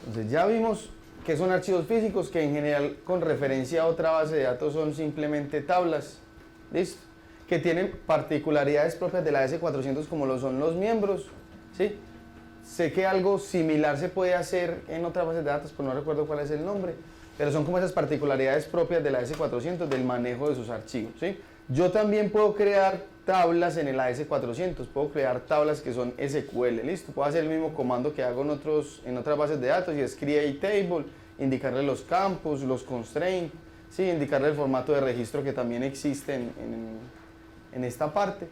Entonces ya vimos que son archivos físicos que en general con referencia a otra base de datos son simplemente tablas, ¿listo? Que tienen particularidades propias de la S400 como lo son los miembros, ¿sí? Sé que algo similar se puede hacer en otras bases de datos, pero no recuerdo cuál es el nombre, pero son como esas particularidades propias de la S400 del manejo de sus archivos, ¿sí? Yo también puedo crear tablas en el AS400, puedo crear tablas que son SQL, listo, puedo hacer el mismo comando que hago en otras bases de datos y es create table, indicarle los campos, los constraints, ¿sí? Indicarle el formato de registro que también existe en esta parte.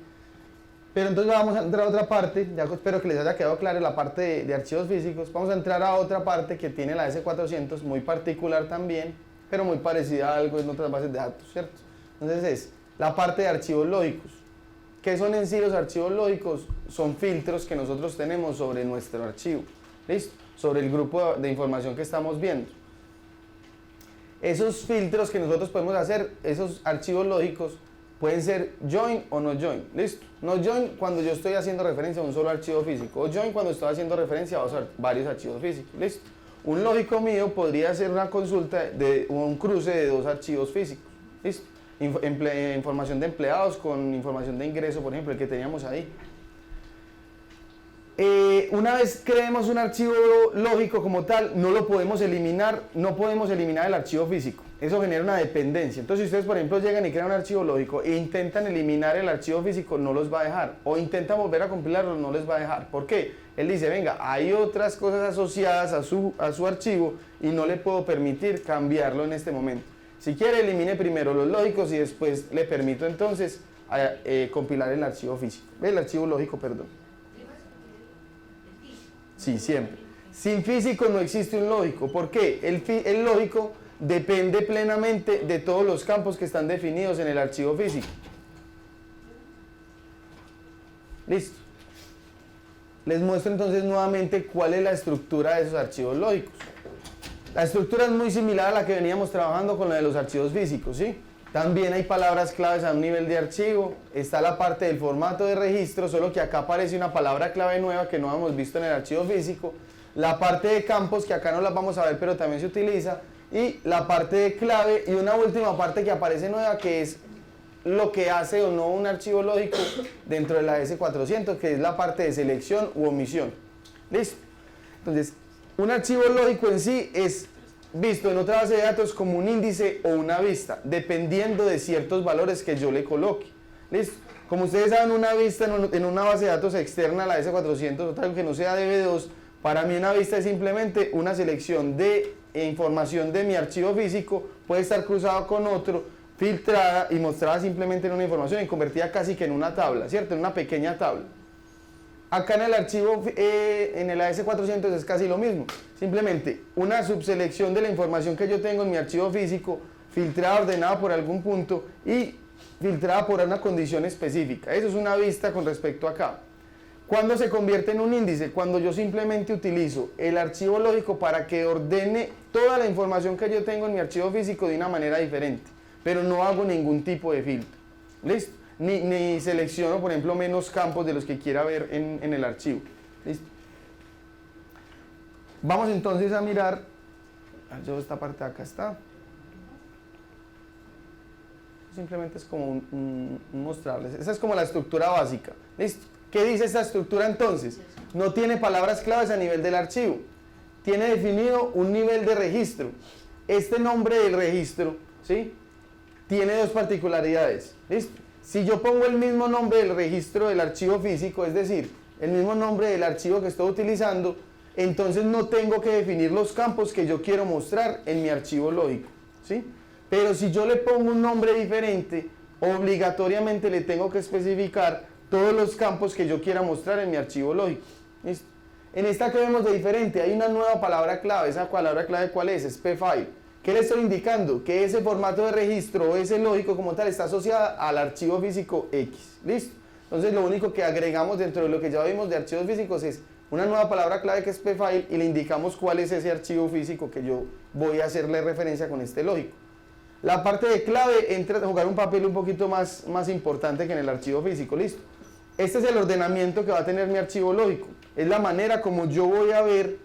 Pero entonces vamos a entrar a otra parte, ya espero que les haya quedado clara la parte de archivos físicos. Vamos a entrar a otra parte que tiene la S400, muy particular también, pero muy parecida a algo en otras bases de datos, ¿cierto? Entonces es la parte de archivos lógicos. ¿Qué son en sí los archivos lógicos? Son filtros que nosotros tenemos sobre nuestro archivo, ¿listo? Sobre el grupo de información que estamos viendo. Esos filtros que nosotros podemos hacer, esos archivos lógicos, pueden ser join o no join, listo. No join cuando yo estoy haciendo referencia a un solo archivo físico, o join cuando estoy haciendo referencia a varios archivos físicos, listo. Un lógico mío podría ser una consulta de un cruce de dos archivos físicos, listo. Información de empleados con información de ingreso, por ejemplo, el que teníamos ahí. Una vez creemos un archivo lógico como tal, no lo podemos eliminar, no podemos eliminar el archivo físico. Eso genera una dependencia. Entonces, si ustedes, por ejemplo, llegan y crean un archivo lógico e intentan eliminar el archivo físico, no los va a dejar. O intentan volver a compilarlo, no les va a dejar. ¿Por qué? Él dice, venga, hay otras cosas asociadas a su archivo y no le puedo permitir cambiarlo en este momento. Si quiere, elimine primero los lógicos y después le permito entonces compilar el archivo físico. El archivo lógico, perdón. Sí, siempre. Sin físico no existe un lógico. ¿Por qué? El lógico depende plenamente de todos los campos que están definidos en el archivo físico. Listo. Les muestro entonces nuevamente cuál es la estructura de esos archivos lógicos. La estructura es muy similar a la que veníamos trabajando con la de los archivos físicos, ¿sí? También hay palabras claves a un nivel de archivo, está la parte del formato de registro, solo que acá aparece una palabra clave nueva que no hemos visto en el archivo físico, la parte de campos, que acá no las vamos a ver, pero también se utiliza, y la parte de clave, y una última parte que aparece nueva, que es lo que hace o no un archivo lógico dentro de la S400, que es la parte de selección u omisión. ¿Listo? Entonces, un archivo lógico en sí es visto en otra base de datos como un índice o una vista, dependiendo de ciertos valores que yo le coloque. ¿Listo? Como ustedes saben, una vista en una base de datos externa a la S400, otra que no sea DB2, para mí una vista es simplemente una selección de información de mi archivo físico, puede estar cruzado con otro, filtrada y mostrada simplemente en una información y convertida casi que en una tabla, ¿cierto? En una pequeña tabla. Acá en el archivo, en el AS400 es casi lo mismo, simplemente una subselección de la información que yo tengo en mi archivo físico, filtrada, ordenada por algún punto y filtrada por una condición específica. Eso es una vista con respecto a acá. ¿Cuándo se convierte en un índice? Cuando yo simplemente utilizo el archivo lógico para que ordene toda la información que yo tengo en mi archivo físico de una manera diferente, pero no hago ningún tipo de filtro. ¿Listo? Ni selecciono, por ejemplo, menos campos de los que quiera ver en el archivo. ¿Listo? Vamos entonces a mirar, yo esta parte de acá está. Simplemente es como mostrarles, esa es como la estructura básica. ¿Listo? ¿Qué dice esta estructura entonces? No tiene palabras claves a nivel del archivo, tiene definido un nivel de registro. Este nombre del registro, ¿sí?, tiene dos particularidades. ¿Listo? Si yo pongo el mismo nombre del registro del archivo físico, es decir, el mismo nombre del archivo que estoy utilizando, entonces no tengo que definir los campos que yo quiero mostrar en mi archivo lógico, ¿sí? Pero si yo le pongo un nombre diferente, obligatoriamente le tengo que especificar todos los campos que yo quiera mostrar en mi archivo lógico. ¿Listo? En esta que vemos de diferente, hay una nueva palabra clave. ¿Esa palabra clave cuál es? Es pfile. ¿Qué le estoy indicando? Que ese formato de registro o ese lógico como tal está asociado al archivo físico X. ¿Listo? Entonces lo único que agregamos dentro de lo que ya vimos de archivos físicos es una nueva palabra clave que es pfile y le indicamos cuál es ese archivo físico que yo voy a hacerle referencia con este lógico. La parte de clave entra a jugar un papel un poquito más importante que en el archivo físico. ¿Listo? Este es el ordenamiento que va a tener mi archivo lógico. Es la manera como yo voy a ver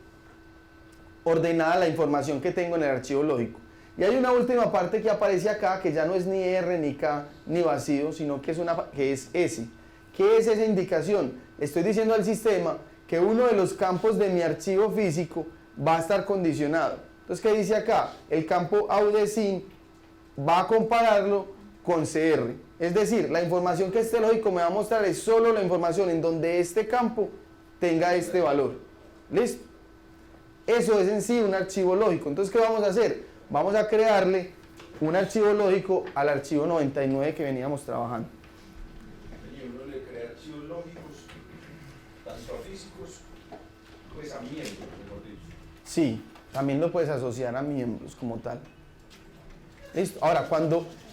ordenada la información que tengo en el archivo lógico. Y hay una última parte que aparece acá, que ya no es ni R, ni K, ni vacío, sino que es S. ¿Qué es esa indicación? Estoy diciendo al sistema que uno de los campos de mi archivo físico va a estar condicionado. Entonces, ¿qué dice acá? El campo AUDESIN va a compararlo con CR. Es decir, la información que este lógico me va a mostrar es solo la información en donde este campo tenga este valor. ¿Listo? Eso es en sí un archivo lógico. Entonces, ¿qué vamos a hacer? Vamos a crearle un archivo lógico al archivo 99 que veníamos trabajando. Y uno le crea archivos lógicos, tanto a físicos, pues a miembros, mejor dicho. Sí, también lo puedes asociar a miembros como tal. ¿Listo? Ahora,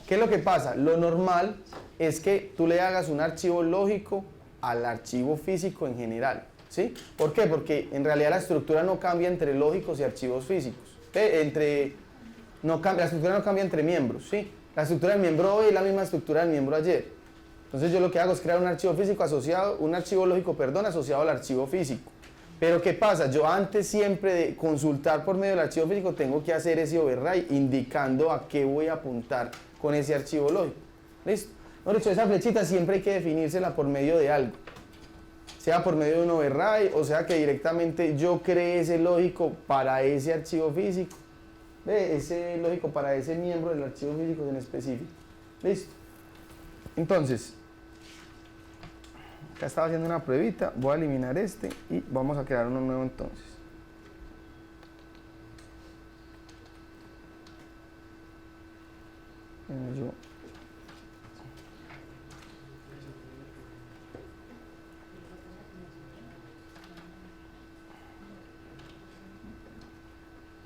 ¿qué es lo que pasa? Lo normal es que tú le hagas un archivo lógico al archivo físico en general. ¿Sí? ¿Por qué? Porque en realidad la estructura no cambia entre lógicos y archivos físicos. La estructura no cambia entre miembros. ¿Sí? La estructura del miembro hoy es la misma estructura del miembro ayer. Entonces yo lo que hago es crear un archivo físico un archivo lógico, asociado al archivo físico. Pero ¿qué pasa? Yo antes siempre de consultar por medio del archivo físico tengo que hacer ese override indicando a qué voy a apuntar con ese archivo lógico. ¿Listo? Por hecho, esa flechita siempre hay que definírsela por medio de algo. Sea por medio de un override, o sea que directamente yo creé ese lógico para ese archivo físico. ¿Ve? Ese lógico para ese miembro del archivo físico en específico. ¿Listo? Entonces, acá estaba haciendo una pruebita, voy a eliminar este y vamos a crear uno nuevo entonces.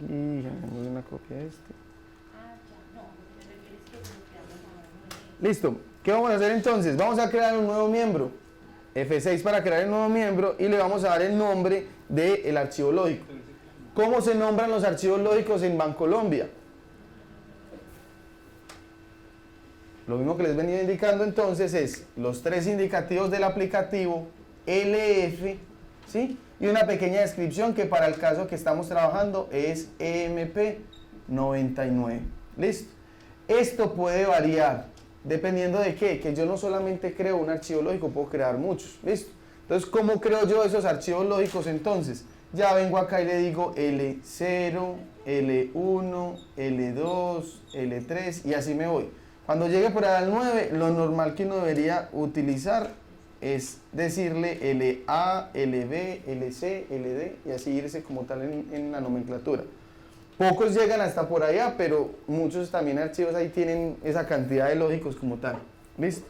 Y voy una copia de este. Listo. ¿Qué vamos a hacer entonces? Vamos a crear un nuevo miembro. F6 para crear el nuevo miembro y le vamos a dar el nombre del archivo lógico. ¿Cómo se nombran los archivos lógicos en Bancolombia? Lo mismo que les venía indicando entonces es los tres indicativos del aplicativo, LF, ¿sí? Y una pequeña descripción que para el caso que estamos trabajando es EMP99. ¿Listo? Esto puede variar dependiendo de qué, que yo no solamente creo un archivo lógico, puedo crear muchos. ¿Listo? Entonces, ¿cómo creo yo esos archivos lógicos entonces? Ya vengo acá y le digo L0, L1, L2, L3 y así me voy. Cuando llegue por ahí al 9, lo normal que uno debería utilizar es decirle LA, LB, LC, LD y así irse como tal en la nomenclatura. Pocos llegan hasta por allá, pero muchos también archivos ahí tienen esa cantidad de lógicos como tal. ¿Listo?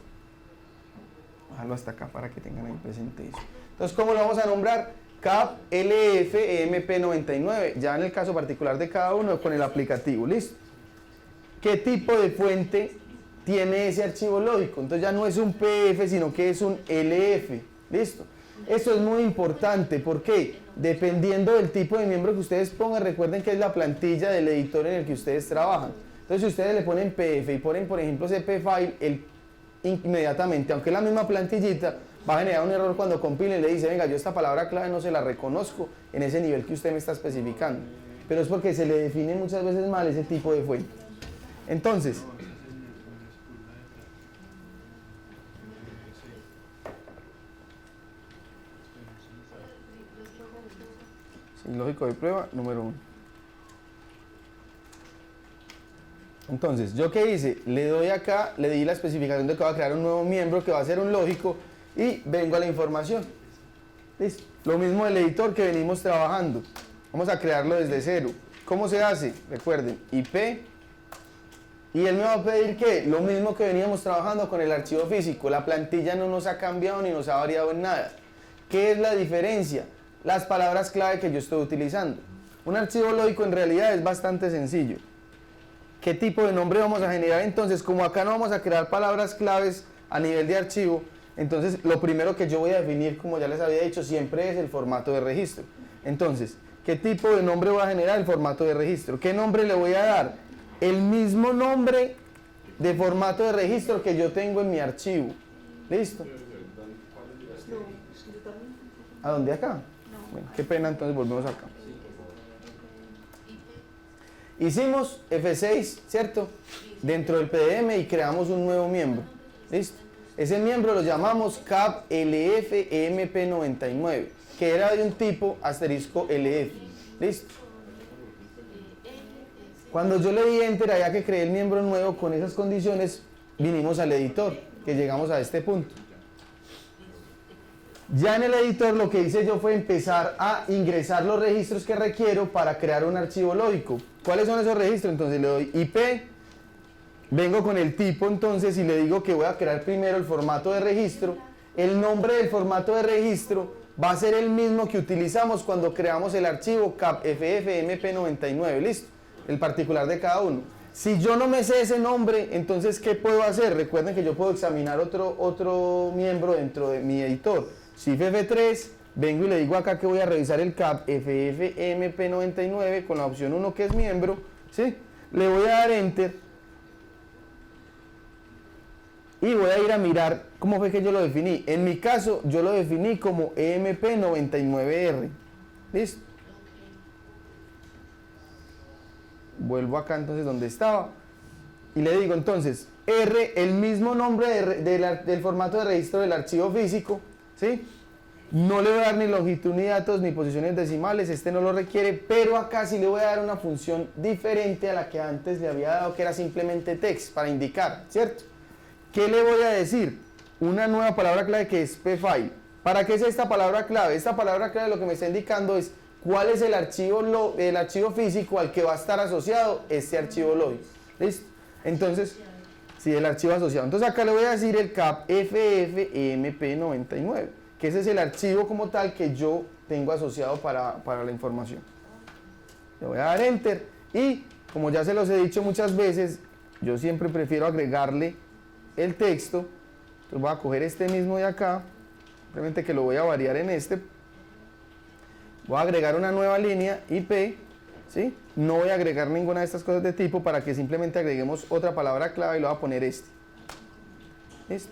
Bajarlo hasta acá para que tengan ahí presente eso. Entonces, ¿cómo lo vamos a nombrar? CAP LF EMP99, ya en el caso particular de cada uno con el aplicativo. ¿Listo? ¿Qué tipo de fuente tiene ese archivo lógico? Entonces ya no es un PF, sino que es un LF. ¿Listo? Esto es muy importante, ¿por qué? Dependiendo del tipo de miembro que ustedes pongan, recuerden que es la plantilla del editor en el que ustedes trabajan. Entonces, si ustedes le ponen PF y ponen, por ejemplo, CP-File, él inmediatamente, aunque es la misma plantillita, va a generar un error cuando compile y le dice, venga, yo esta palabra clave no se la reconozco en ese nivel que usted me está especificando. Pero es porque se le define muchas veces mal ese tipo de fuente. Entonces, lógico de prueba número 1. Entonces, ¿yo qué hice? Le doy acá, le di la especificación de que va a crear un nuevo miembro que va a ser un lógico y vengo a la información. ¿Listo? Lo mismo del editor que venimos trabajando. Vamos a crearlo desde cero. ¿Cómo se hace? Recuerden, IP. Y él me va a pedir ¿qué? Lo mismo que veníamos trabajando con el archivo físico. La plantilla no nos ha cambiado ni nos ha variado en nada. ¿Qué es la diferencia? Las palabras clave que yo estoy utilizando. Un archivo lógico en realidad es bastante sencillo. ¿Qué tipo de nombre vamos a generar entonces? Como acá no vamos a crear palabras claves a nivel de archivo, entonces lo primero que yo voy a definir, como ya les había dicho, siempre es el formato de registro. Entonces, ¿qué tipo de nombre voy a generar? El formato de registro. ¿Qué nombre le voy a dar? El mismo nombre de formato de registro que yo tengo en mi archivo. ¿Listo? ¿A dónde acá? Bueno, qué pena, entonces volvemos acá. Hicimos F6, ¿cierto? Dentro del PDM y creamos un nuevo miembro. ¿Listo? Ese miembro lo llamamos CAP LF EMP99, que era de un tipo asterisco LF. ¿Listo? Cuando yo le di Enter, allá que creé el miembro nuevo con esas condiciones, vinimos al editor, que llegamos a este punto. Ya en el editor lo que hice yo fue empezar a ingresar los registros que requiero para crear un archivo lógico. ¿Cuáles son esos registros? Entonces le doy IP, vengo con el tipo entonces y le digo que voy a crear primero el formato de registro. El nombre del formato de registro va a ser el mismo que utilizamos cuando creamos el archivo capffmp99, ¿listo? El particular de cada uno. Si yo no me sé ese nombre, entonces ¿qué puedo hacer? Recuerden que yo puedo examinar otro miembro dentro de mi editor. Shift F3, vengo y le digo acá que voy a revisar el CAP FFmpP99 con la opción 1 que es miembro, ¿sí? Le voy a dar Enter y voy a ir a mirar cómo fue que yo lo definí. En mi caso, yo lo definí como EMP99R, ¿listo? Vuelvo acá entonces donde estaba y le digo entonces R, el mismo nombre del formato de registro del archivo físico, ¿sí? No le voy a dar ni longitud ni datos ni posiciones decimales, este no lo requiere, pero acá sí le voy a dar una función diferente a la que antes le había dado, que era simplemente text para indicar, ¿cierto? ¿Qué le voy a decir? Una nueva palabra clave que es pfile. ¿Para qué es esta palabra clave? Esta palabra clave lo que me está indicando es cuál es el archivo físico al que va a estar asociado este archivo lógico. ¿Listo? Entonces, sí, el archivo asociado. Entonces acá le voy a decir el CAP FFmpP99, que ese es el archivo como tal que yo tengo asociado para la información. Le voy a dar Enter y, como ya se los he dicho muchas veces, yo siempre prefiero agregarle el texto. Entonces voy a coger este mismo de acá, simplemente que lo voy a variar en este. Voy a agregar una nueva línea IP, ¿sí? No voy a agregar ninguna de estas cosas de tipo para que simplemente agreguemos otra palabra clave y lo voy a poner este. ¿Listo?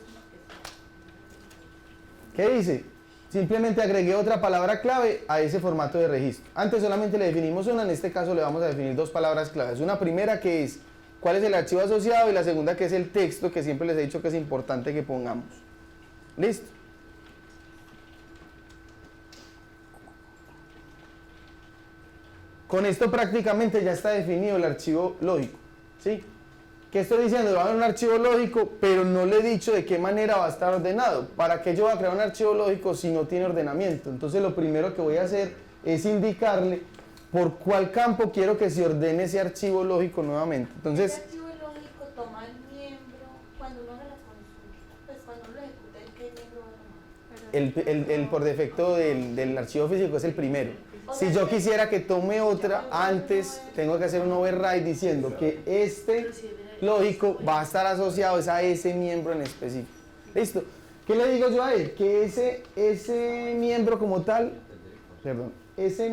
¿Qué dice? Simplemente agregué otra palabra clave a ese formato de registro. Antes solamente le definimos una, en este caso le vamos a definir dos palabras claves. Una primera que es cuál es el archivo asociado y la segunda que es el texto, que siempre les he dicho que es importante que pongamos. ¿Listo? Con esto prácticamente ya está definido el archivo lógico, ¿sí? ¿Qué estoy diciendo? Va a haber un archivo lógico, pero no le he dicho de qué manera va a estar ordenado. ¿Para qué yo voy a crear un archivo lógico si no tiene ordenamiento? Entonces lo primero que voy a hacer es indicarle por cuál campo quiero que se ordene ese archivo lógico nuevamente. Entonces, ese archivo lógico toma el miembro cuando uno haga la consulta, pues cuando uno lo ejecute, ¿qué miembro va a tomar? el por defecto del archivo físico es el primero. Si yo quisiera que tome otra, antes tengo que hacer un override diciendo que este lógico va a estar asociado a ese miembro en específico. ¿Listo? ¿Qué le digo yo a él? Que ese miembro como tal, ese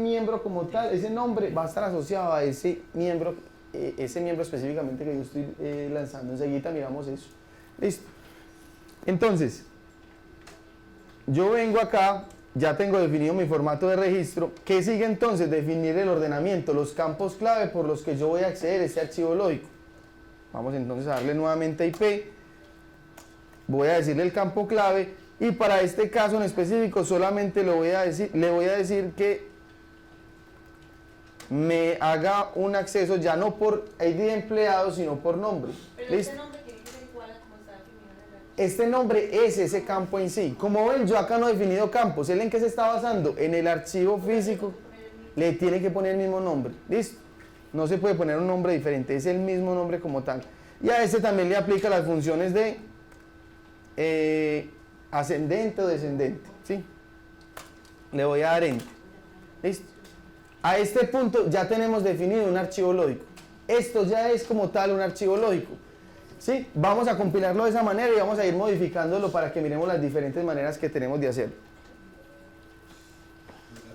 nombre va a estar asociado a ese miembro específicamente que yo estoy lanzando. Enseguida miramos eso. ¿Listo? Entonces, yo vengo acá. Ya tengo definido mi formato de registro. ¿Qué sigue entonces? Definir el ordenamiento, los campos clave por los que yo voy a acceder a este archivo lógico. Vamos entonces a darle nuevamente IP. Voy a decirle el campo clave y para este caso en específico solamente le voy a decir que me haga un acceso ya no por ID de empleado sino por nombre. Pero ¿Listo? ese nombre tiene que ser igual a como está definido en el archivo. Este nombre es ese campo en sí. Como ven, yo acá no he definido campos. ¿Él en qué se está basando? En el archivo físico. Le tiene que poner el mismo nombre. ¿Listo? No se puede poner un nombre diferente. Es el mismo nombre como tal. Y a este también le aplica las funciones de ascendente o descendente. ¿Sí? Le voy a dar Enter. ¿Listo? A este punto ya tenemos definido un archivo lógico. Esto ya es como tal un archivo lógico. ¿Sí? Vamos a compilarlo de esa manera y vamos a ir modificándolo para que miremos las diferentes maneras que tenemos de hacerlo.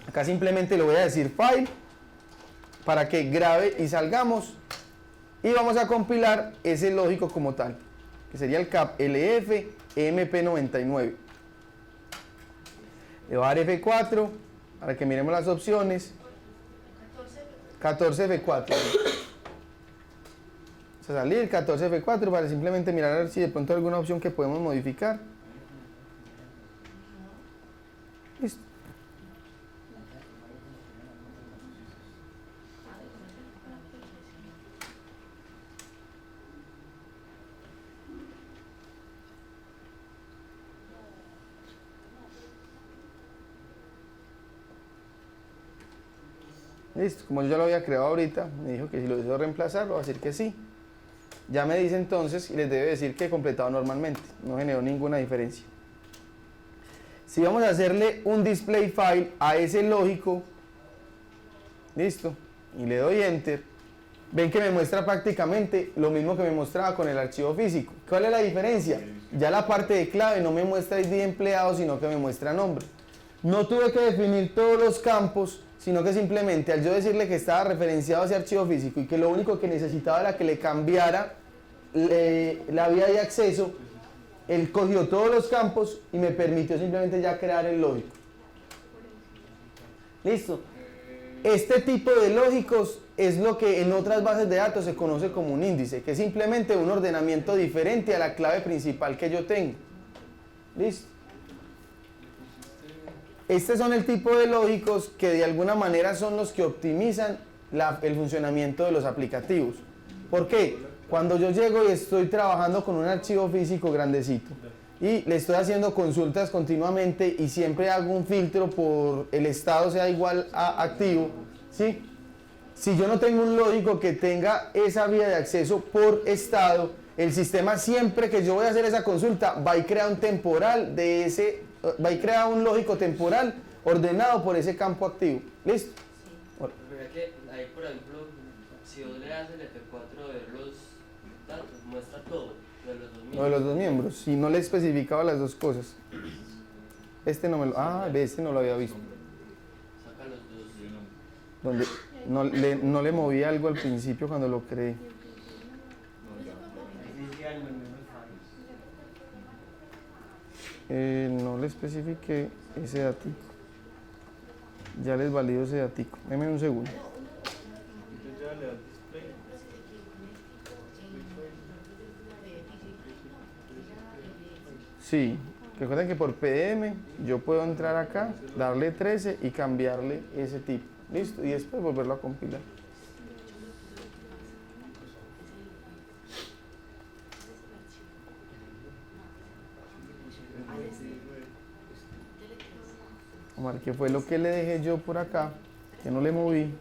Acá simplemente le voy a decir file para que grabe y salgamos y vamos a compilar ese lógico como tal, que sería el CAP LF MP99. Le voy a dar F4 para que miremos las opciones. 14 F4. Vamos a salir 14F4 para simplemente mirar a ver si de pronto hay alguna opción que podemos modificar. Listo. Listo, como yo ya lo había creado ahorita, me dijo que si lo deseo reemplazar, lo va a decir que sí. Ya me dice entonces y les debe decir que he completado normalmente, no generó ninguna diferencia. Si vamos a hacerle un display file a ese lógico, listo, y le doy enter, ven que me muestra prácticamente lo mismo que me mostraba con el archivo físico. ¿Cuál es la diferencia? Ya la parte de clave no me muestra ID de empleado, sino que me muestra nombre. No tuve que definir todos los campos, sino que simplemente al yo decirle que estaba referenciado a ese archivo físico y que lo único que necesitaba era que le cambiara la vía de acceso, él cogió todos los campos y me permitió simplemente ya crear el lógico. Listo. Este tipo de lógicos es lo que en otras bases de datos se conoce como un índice, que es simplemente un ordenamiento diferente a la clave principal que yo tengo. Listo. Estos son el tipo de lógicos que de alguna manera son los que optimizan el funcionamiento de los aplicativos. ¿Por qué? Cuando yo llego y estoy trabajando con un archivo físico grandecito y le estoy haciendo consultas continuamente y siempre hago un filtro por el estado sea igual a activo, ¿sí? Si yo no tengo un lógico que tenga esa vía de acceso por estado, el sistema siempre que yo voy a hacer esa consulta va a crear un temporal de ese, va a crear un lógico temporal ordenado por ese campo activo. ¿Listo? Pero mira que ahí, por ejemplo, si vos le das el F4 de ver los datos, muestra todo de los dos miembros. No, de los dos miembros, si no le especificaba las dos cosas. Este no me lo, este no lo había visto. Saca los dos. Donde no le moví algo al principio cuando lo creé. No le especifiqué ese datico. Ya les valido ese datico. Denme un segundo. Sí, recuerden que por PDM yo puedo entrar acá, darle 13 y cambiarle ese tipo. Listo, y después volverlo a compilar. Omar, ¿qué fue lo que le dejé yo por acá? Que no le moví.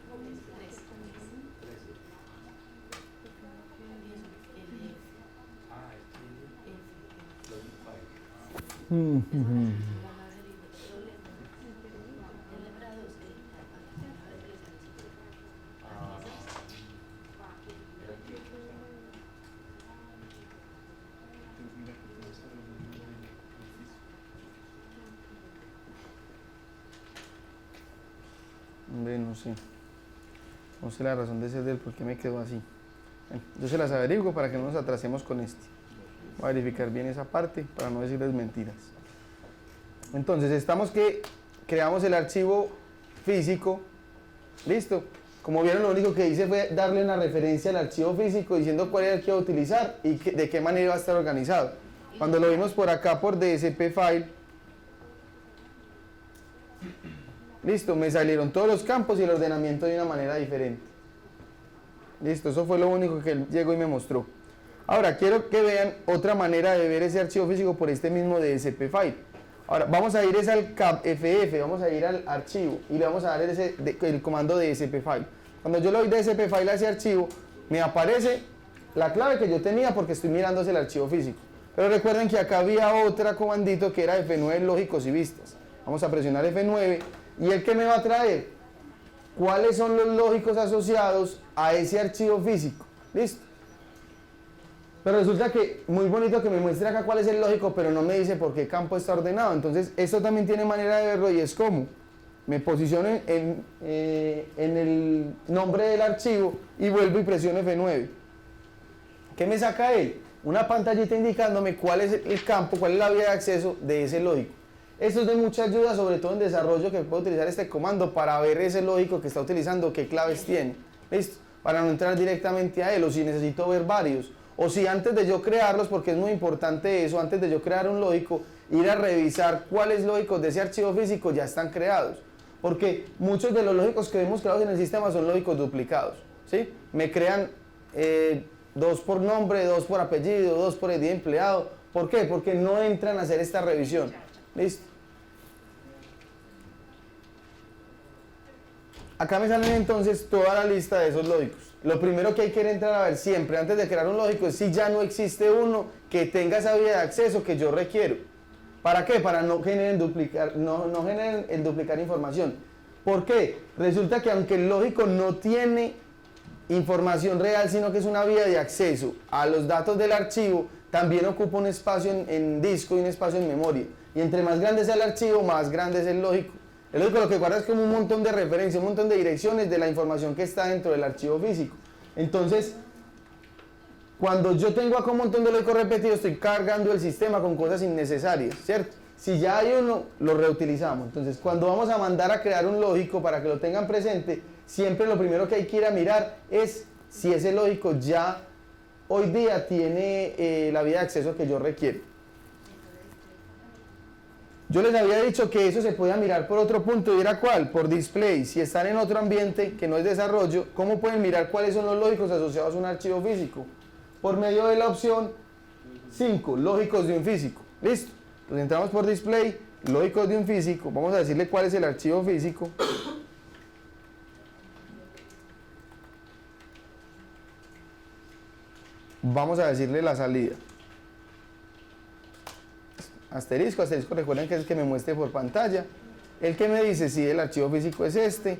No sé. No sé la razón de ser del por qué me quedó así. Bueno, yo se las averiguo para que no nos atrasemos con este. Voy a verificar bien esa parte para no decirles mentiras. Entonces, estamos que creamos el archivo físico. Listo. Como vieron, lo único que hice fue darle una referencia al archivo físico diciendo cuál era el que iba a utilizar y de qué manera iba a estar organizado. Cuando lo vimos por acá por DSP file, listo, me salieron todos los campos y el ordenamiento de una manera diferente. Listo, eso fue lo único que él llegó y me mostró. Ahora, quiero que vean otra manera de ver ese archivo físico por este mismo DSP file. Ahora, vamos a ir al capff, vamos a ir al archivo y le vamos a dar el comando DSP file. Cuando yo le doy DSP file a ese archivo, me aparece la clave que yo tenía porque estoy mirando el archivo físico. Pero recuerden que acá había otra comandito que era F9 lógicos y vistas. Vamos a presionar F9 y el que me va a traer cuáles son los lógicos asociados a ese archivo físico. ¿Listo? Pero resulta que muy bonito que me muestre acá cuál es el lógico, pero no me dice por qué campo está ordenado. Entonces, esto también tiene manera de verlo y es como me posiciono en el nombre del archivo y vuelvo y presiono F9. ¿Qué me saca él? Una pantallita indicándome cuál es el campo, cuál es la vía de acceso de ese lógico. Esto es de mucha ayuda, sobre todo en desarrollo, que puedo utilizar este comando para ver ese lógico que está utilizando, qué claves tiene. ¿Listo? para no entrar directamente a él, o si necesito ver varios, o si antes de yo crearlos, porque es muy importante eso, antes de yo crear un lógico, ir a revisar cuáles lógicos de ese archivo físico ya están creados, porque muchos de los lógicos que vemos creados en el sistema son lógicos duplicados, ¿sí? Me crean 2 por nombre, 2 por apellido, 2 por ID empleado. ¿Por qué? Porque no entran a hacer esta revisión. ¿Listo? Acá me salen entonces toda la lista de esos lógicos. Lo primero que hay que entrar a ver siempre antes de crear un lógico es si ya no existe uno que tenga esa vía de acceso que yo requiero. ¿Para qué? Para no generen el duplicar información. ¿Por qué? Resulta que aunque el lógico no tiene información real, sino que es una vía de acceso a los datos del archivo, también ocupa un espacio en disco y un espacio en memoria. Y entre más grande sea el archivo, más grande es el lógico. El lógico lo que guarda es como un montón de referencias, un montón de direcciones de la información que está dentro del archivo físico. Entonces, cuando yo tengo acá un montón de lógicos repetidos, estoy cargando el sistema con cosas innecesarias, ¿cierto? Si ya hay uno, lo reutilizamos. Entonces, cuando vamos a mandar a crear un lógico para que lo tengan presente, siempre lo primero que hay que ir a mirar es si ese lógico ya hoy día tiene la vía de acceso que yo requiero. Yo les había dicho que eso se podía mirar por otro punto, y era ¿cuál? Por display. Si están en otro ambiente que no es desarrollo, ¿cómo pueden mirar cuáles son los lógicos asociados a un archivo físico? Por medio de la opción 5, lógicos de un físico. ¿Listo? Entonces entramos por display, lógicos de un físico, vamos a decirle cuál es el archivo físico. Vamos a decirle la salida. Asterisco, asterisco, recuerden que es el que me muestre por pantalla. El que me dice si el archivo físico es este.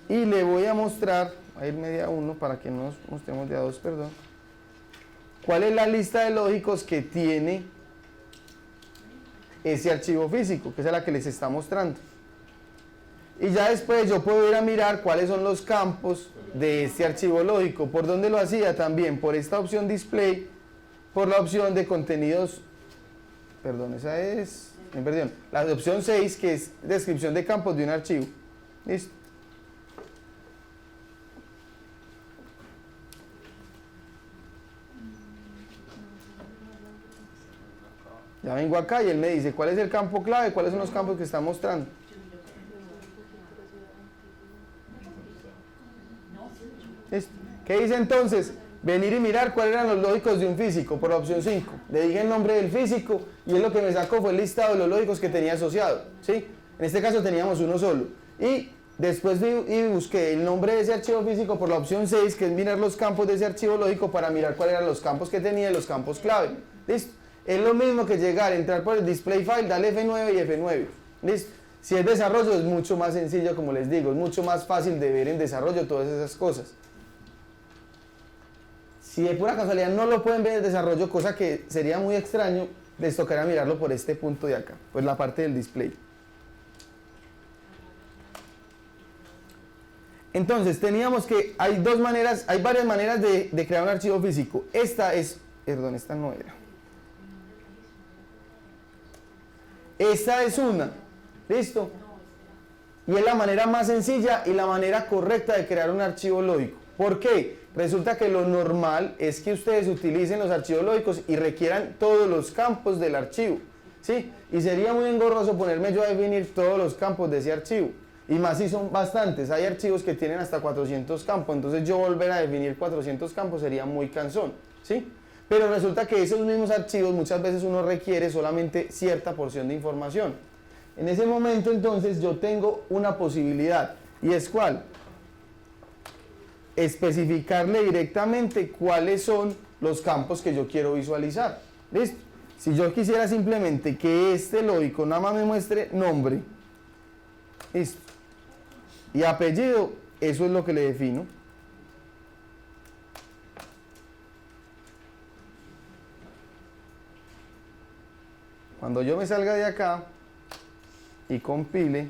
Y le voy a mostrar, voy a irme de a 1 para que no nos mostremos de a 2, perdón. ¿Cuál es la lista de lógicos que tiene ese archivo físico? Que es la que les está mostrando. Y ya después yo puedo ir a mirar cuáles son los campos de este archivo lógico. ¿Por dónde lo hacía? También por esta opción display, por la opción de contenidos, perdón, esa es, perdón, la opción 6, que es descripción de campos de un archivo. Listo. Ya vengo acá y él me dice cuál es el campo clave, cuáles son los campos que está mostrando. ¿Listo? ¿Qué dice entonces? Venir y mirar cuáles eran los lógicos de un físico, por la opción 5. Le dije el nombre del físico y él lo que me sacó fue el listado de los lógicos que tenía asociado, ¿sí? En este caso teníamos uno solo. Y después busqué el nombre de ese archivo físico por la opción 6, que es mirar los campos de ese archivo lógico para mirar cuáles eran los campos que tenía y los campos clave. ¿Listo? Es lo mismo que llegar, entrar por el display file, darle F9 y F9. ¿Listo? Si es desarrollo es mucho más sencillo, como les digo, es mucho más fácil de ver en desarrollo todas esas cosas. Si de pura casualidad no lo pueden ver en desarrollo, cosa que sería muy extraño, les tocará mirarlo por este punto de acá, pues la parte del display. Entonces teníamos que, hay varias maneras de crear un archivo físico. Esta no era. Esta es una, ¿listo? Y es la manera más sencilla y la manera correcta de crear un archivo lógico. ¿Por qué? Resulta que lo normal es que ustedes utilicen los archivos lógicos y requieran todos los campos del archivo, ¿sí? Y sería muy engorroso ponerme yo a definir todos los campos de ese archivo. Y más si son bastantes, hay archivos que tienen hasta 400 campos, entonces yo volver a definir 400 campos sería muy cansón, ¿sí? Pero resulta que esos mismos archivos muchas veces uno requiere solamente cierta porción de información. En ese momento entonces yo tengo una posibilidad, y es ¿cuál? Especificarle directamente cuáles son los campos que yo quiero visualizar. ¿Listo? Si yo quisiera simplemente que este lógico nada más me muestre nombre, listo, y apellido, eso es lo que le defino. Cuando yo me salga de acá y compile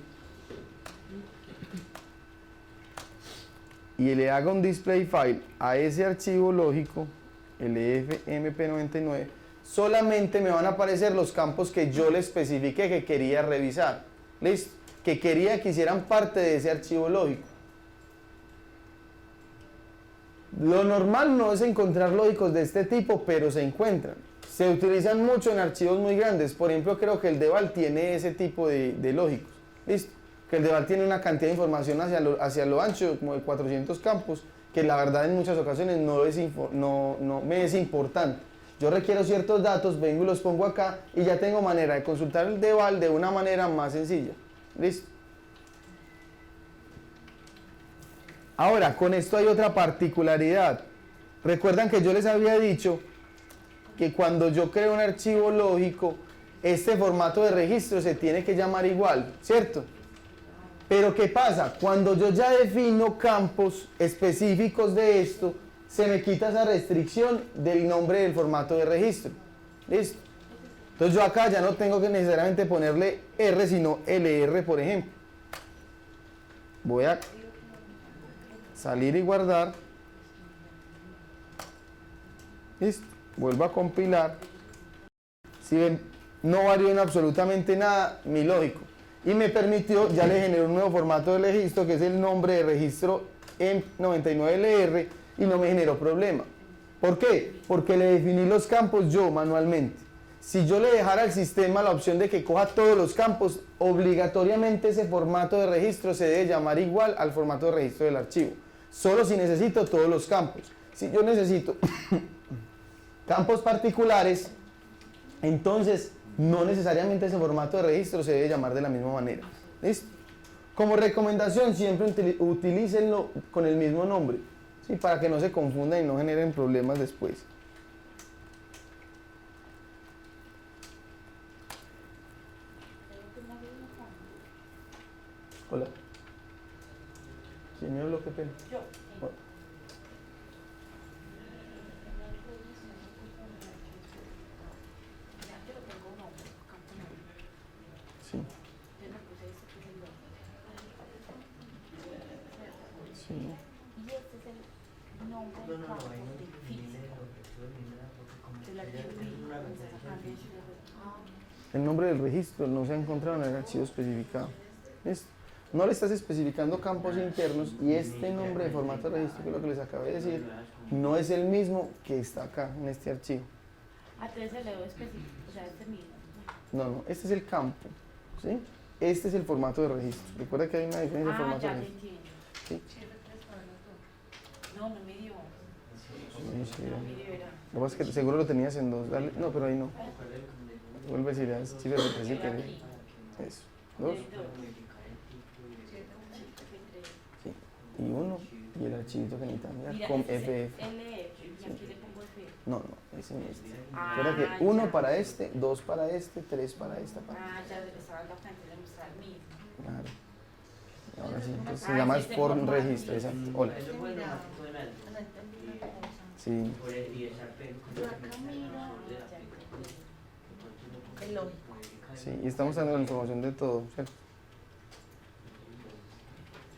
y le haga un display file a ese archivo lógico, LFMP99, solamente me van a aparecer los campos que yo le especifiqué que quería revisar. ¿Listo? Que quería que hicieran parte de ese archivo lógico. Lo normal no es encontrar lógicos de este tipo, pero se encuentran. Se utilizan mucho en archivos muy grandes. Por ejemplo, creo que el Deval tiene ese tipo de lógicos. ¿Listo? Que el Deval tiene una cantidad de información hacia lo ancho, como de 400 campos, que la verdad en muchas ocasiones no me es importante. Yo requiero ciertos datos, vengo y los pongo acá y ya tengo manera de consultar el Deval de una manera más sencilla. ¿Listo? Ahora, con esto hay otra particularidad. Recuerdan que yo les había dicho que cuando yo creo un archivo lógico, este formato de registro se tiene que llamar igual, ¿cierto? Pero ¿qué pasa? Cuando yo ya defino campos específicos de esto, se me quita esa restricción del nombre del formato de registro. ¿Listo? Entonces yo acá ya no tengo que necesariamente ponerle R, sino LR, por ejemplo. Voy a salir y guardar. Listo. Vuelvo a compilar. Si ven, no varió en absolutamente nada mi lógico. Y me permitió, ya le generé un nuevo formato de registro, que es el nombre de registro EMP99LR, y no me generó problema. ¿Por qué? Porque le definí los campos yo manualmente. Si yo le dejara al sistema la opción de que coja todos los campos, obligatoriamente ese formato de registro se debe llamar igual al formato de registro del archivo. Solo si necesito todos los campos. Si yo necesito campos particulares, entonces no necesariamente ese formato de registro se debe llamar de la misma manera. ¿Listo? Como recomendación, siempre utilícenlo con el mismo nombre, ¿sí? Para que no se confundan y no generen problemas después. Hola. ¿Quién me habló? Qué pena. Yo. Bueno. Sí. Sí. Y este es el nombre del campo de físico. Del archivo El nombre del registro no se ha encontrado en el archivo especificado. ¿Listo? No le estás especificando campos internos y este nombre de formato de registro, que es lo que les acabé de decir, no es el mismo que está acá en este archivo. entonces se le debo específico, o sea, este mismo. No, este es el campo, ¿sí? Este es el formato de registro. Recuerda que hay una diferencia de formato de Ya te registro. entiendo. ¿Sí? No, no me dio. Sí. No me dio, era. Lo que pasa es que seguro lo tenías en dos. Dale. No, pero ahí no. Vuelve a decir, sí, pero te que eso. Dos. Sí. Y uno. Y el archivito que necesitan mirar con FF. LF, y aquí le pongo FF. No, ese no es. Recuerda que uno para este, dos para este, tres para esta parte. Ya le estaba dando cuenta de mostrar el mismo. Claro. Ahora sí, pues se llama form registro, exacto. Hola. Sí. El lógico. Sí, y estamos dando la información de todo, ¿cierto?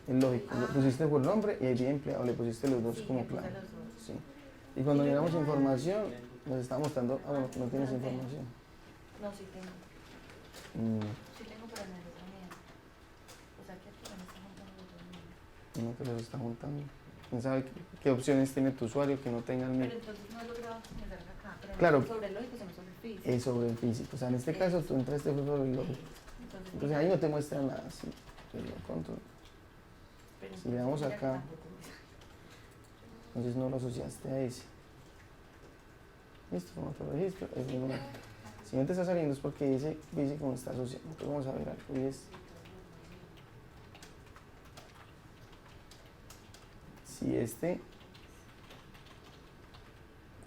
El lógico, le pusiste por nombre y ID empleado, le pusiste los dos como clave. Sí. Y cuando miramos información, nos está mostrando, bueno, no tienes información. No, sí tengo. Sí tengo, pero no es también. O sea que aquí no está juntando los dos números. No te los está juntando. ¿Quién sabe qué opciones tiene tu usuario que no tenga el mío? Pero entonces no he logrado que me salga acá. Pero Claro. sobre el lógico se me sobre el físico. Es sobre el físico. O sea, en este caso tú entraste sobre el lógico. Entonces ahí no te muestra nada. Sí. Si le damos acá, entonces no lo asociaste a ese. Listo, formato de registro. Es muy bueno. Si no te está saliendo es porque ese físico no está asociado. Entonces vamos a ver algo y es. Si este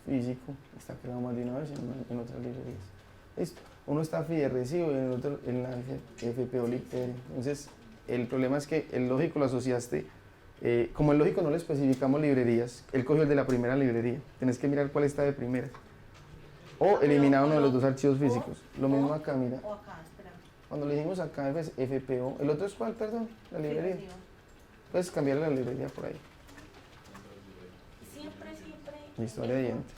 físico está creado más de una vez en otras librerías. Listo. Uno está FI de recibo y en el otro en la FPO librería. Entonces, el problema es que el lógico lo asociaste. Como el lógico no le especificamos librerías, él cogió el de la primera librería. Tienes que mirar cuál está de primera. O eliminar uno de los dos archivos físicos. Lo mismo acá, mira. O acá, espera. Cuando le dijimos acá FPO, ¿el otro es cuál, perdón? La librería. Puedes cambiarle la librería por ahí. Siempre. La historia de diente.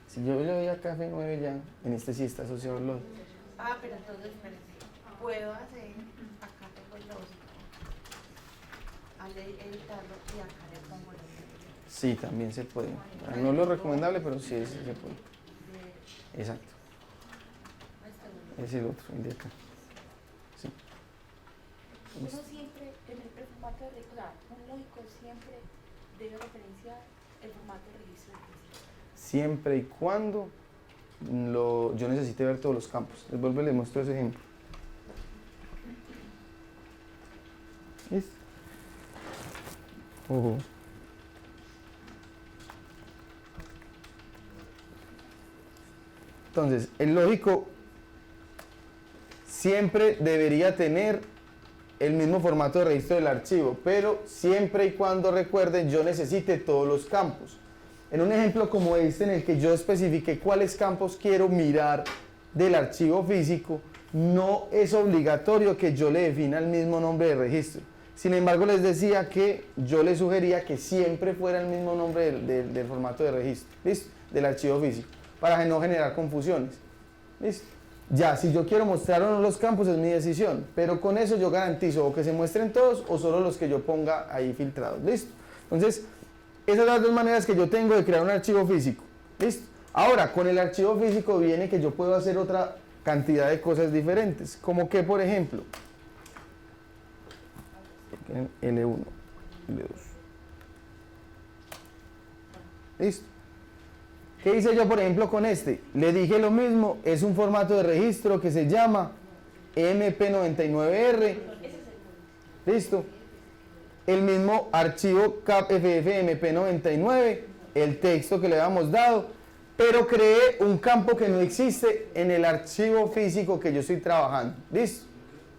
Si yo le doy acá F9 ya, en este sí está asociado el lógico. Pero entonces, espérate. Puedo hacer, acá tengo el lógico. Al editarlo y acá le pongo el lógico. Sí, también se puede. No es lo recomendable, pero sí, sí se puede. Exacto. Es el otro, el de acá. Sí. Uno siempre, en el formato de registro, un lógico siempre debe referenciar el formato de registro de registro. Siempre y cuando yo necesite ver todos los campos. Les vuelvo y les muestro ese ejemplo. ¿Listo? Ojo. Entonces, el lógico siempre debería tener el mismo formato de registro del archivo, pero siempre y cuando, recuerden, yo necesite todos los campos. En un ejemplo como este, en el que yo especifique cuáles campos quiero mirar del archivo físico, no es obligatorio que yo le defina el mismo nombre de registro. Sin embargo, les decía que yo les sugería que siempre fuera el mismo nombre del formato de registro, ¿listo? Del archivo físico, para no generar confusiones. ¿Listo? Ya, si yo quiero mostrar o no los campos es mi decisión, pero con eso yo garantizo o que se muestren todos o solo los que yo ponga ahí filtrados. ¿Listo? Entonces, esas son las dos maneras que yo tengo de crear un archivo físico. ¿Listo? Ahora, con el archivo físico viene que yo puedo hacer otra cantidad de cosas diferentes, como que, por ejemplo, L1, L2. ¿Listo? ¿Qué hice yo, por ejemplo, con este? Le dije lo mismo, es un formato de registro que se llama MP99R. ¿Listo? El mismo archivo CAPFF MP99, el texto que le habíamos dado, pero creé un campo que no existe en el archivo físico que yo estoy trabajando. ¿Listo?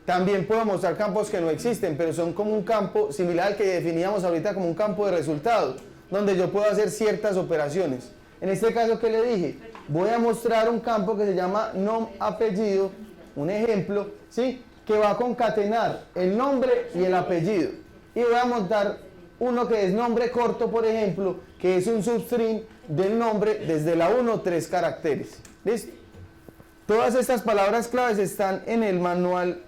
También puedo mostrar campos que no existen, pero son como un campo similar al que definíamos ahorita como un campo de resultados, donde yo puedo hacer ciertas operaciones. En este caso, ¿qué le dije? Voy a mostrar un campo que se llama nom apellido, un ejemplo, ¿sí? Que va a concatenar el nombre y el apellido. Y voy a montar uno que es nombre corto, por ejemplo, que es un substring del nombre desde la 1, 3 caracteres. ¿Listo? Todas estas palabras claves están en el manual,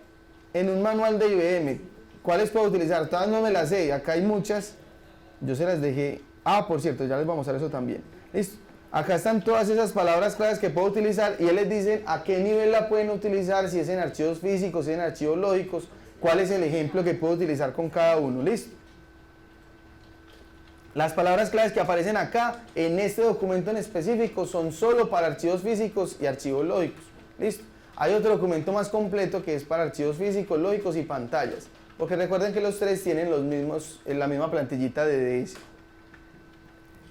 en un manual de IBM. ¿Cuáles puedo utilizar? Todas no me las sé, acá hay muchas. Yo se las dejé. Ah, por cierto, ya les vamos a mostrar eso también. ¿Listo? Acá están todas esas palabras claves que puedo utilizar y él les dice a qué nivel la pueden utilizar, si es en archivos físicos, si es en archivos lógicos, cuál es el ejemplo que puedo utilizar con cada uno. ¿Listo? Las palabras claves que aparecen acá en este documento en específico son solo para archivos físicos y archivos lógicos. ¿Listo? Hay otro documento más completo que es para archivos físicos, lógicos y pantallas, porque recuerden que los tres tienen los mismos, la misma plantillita de DS.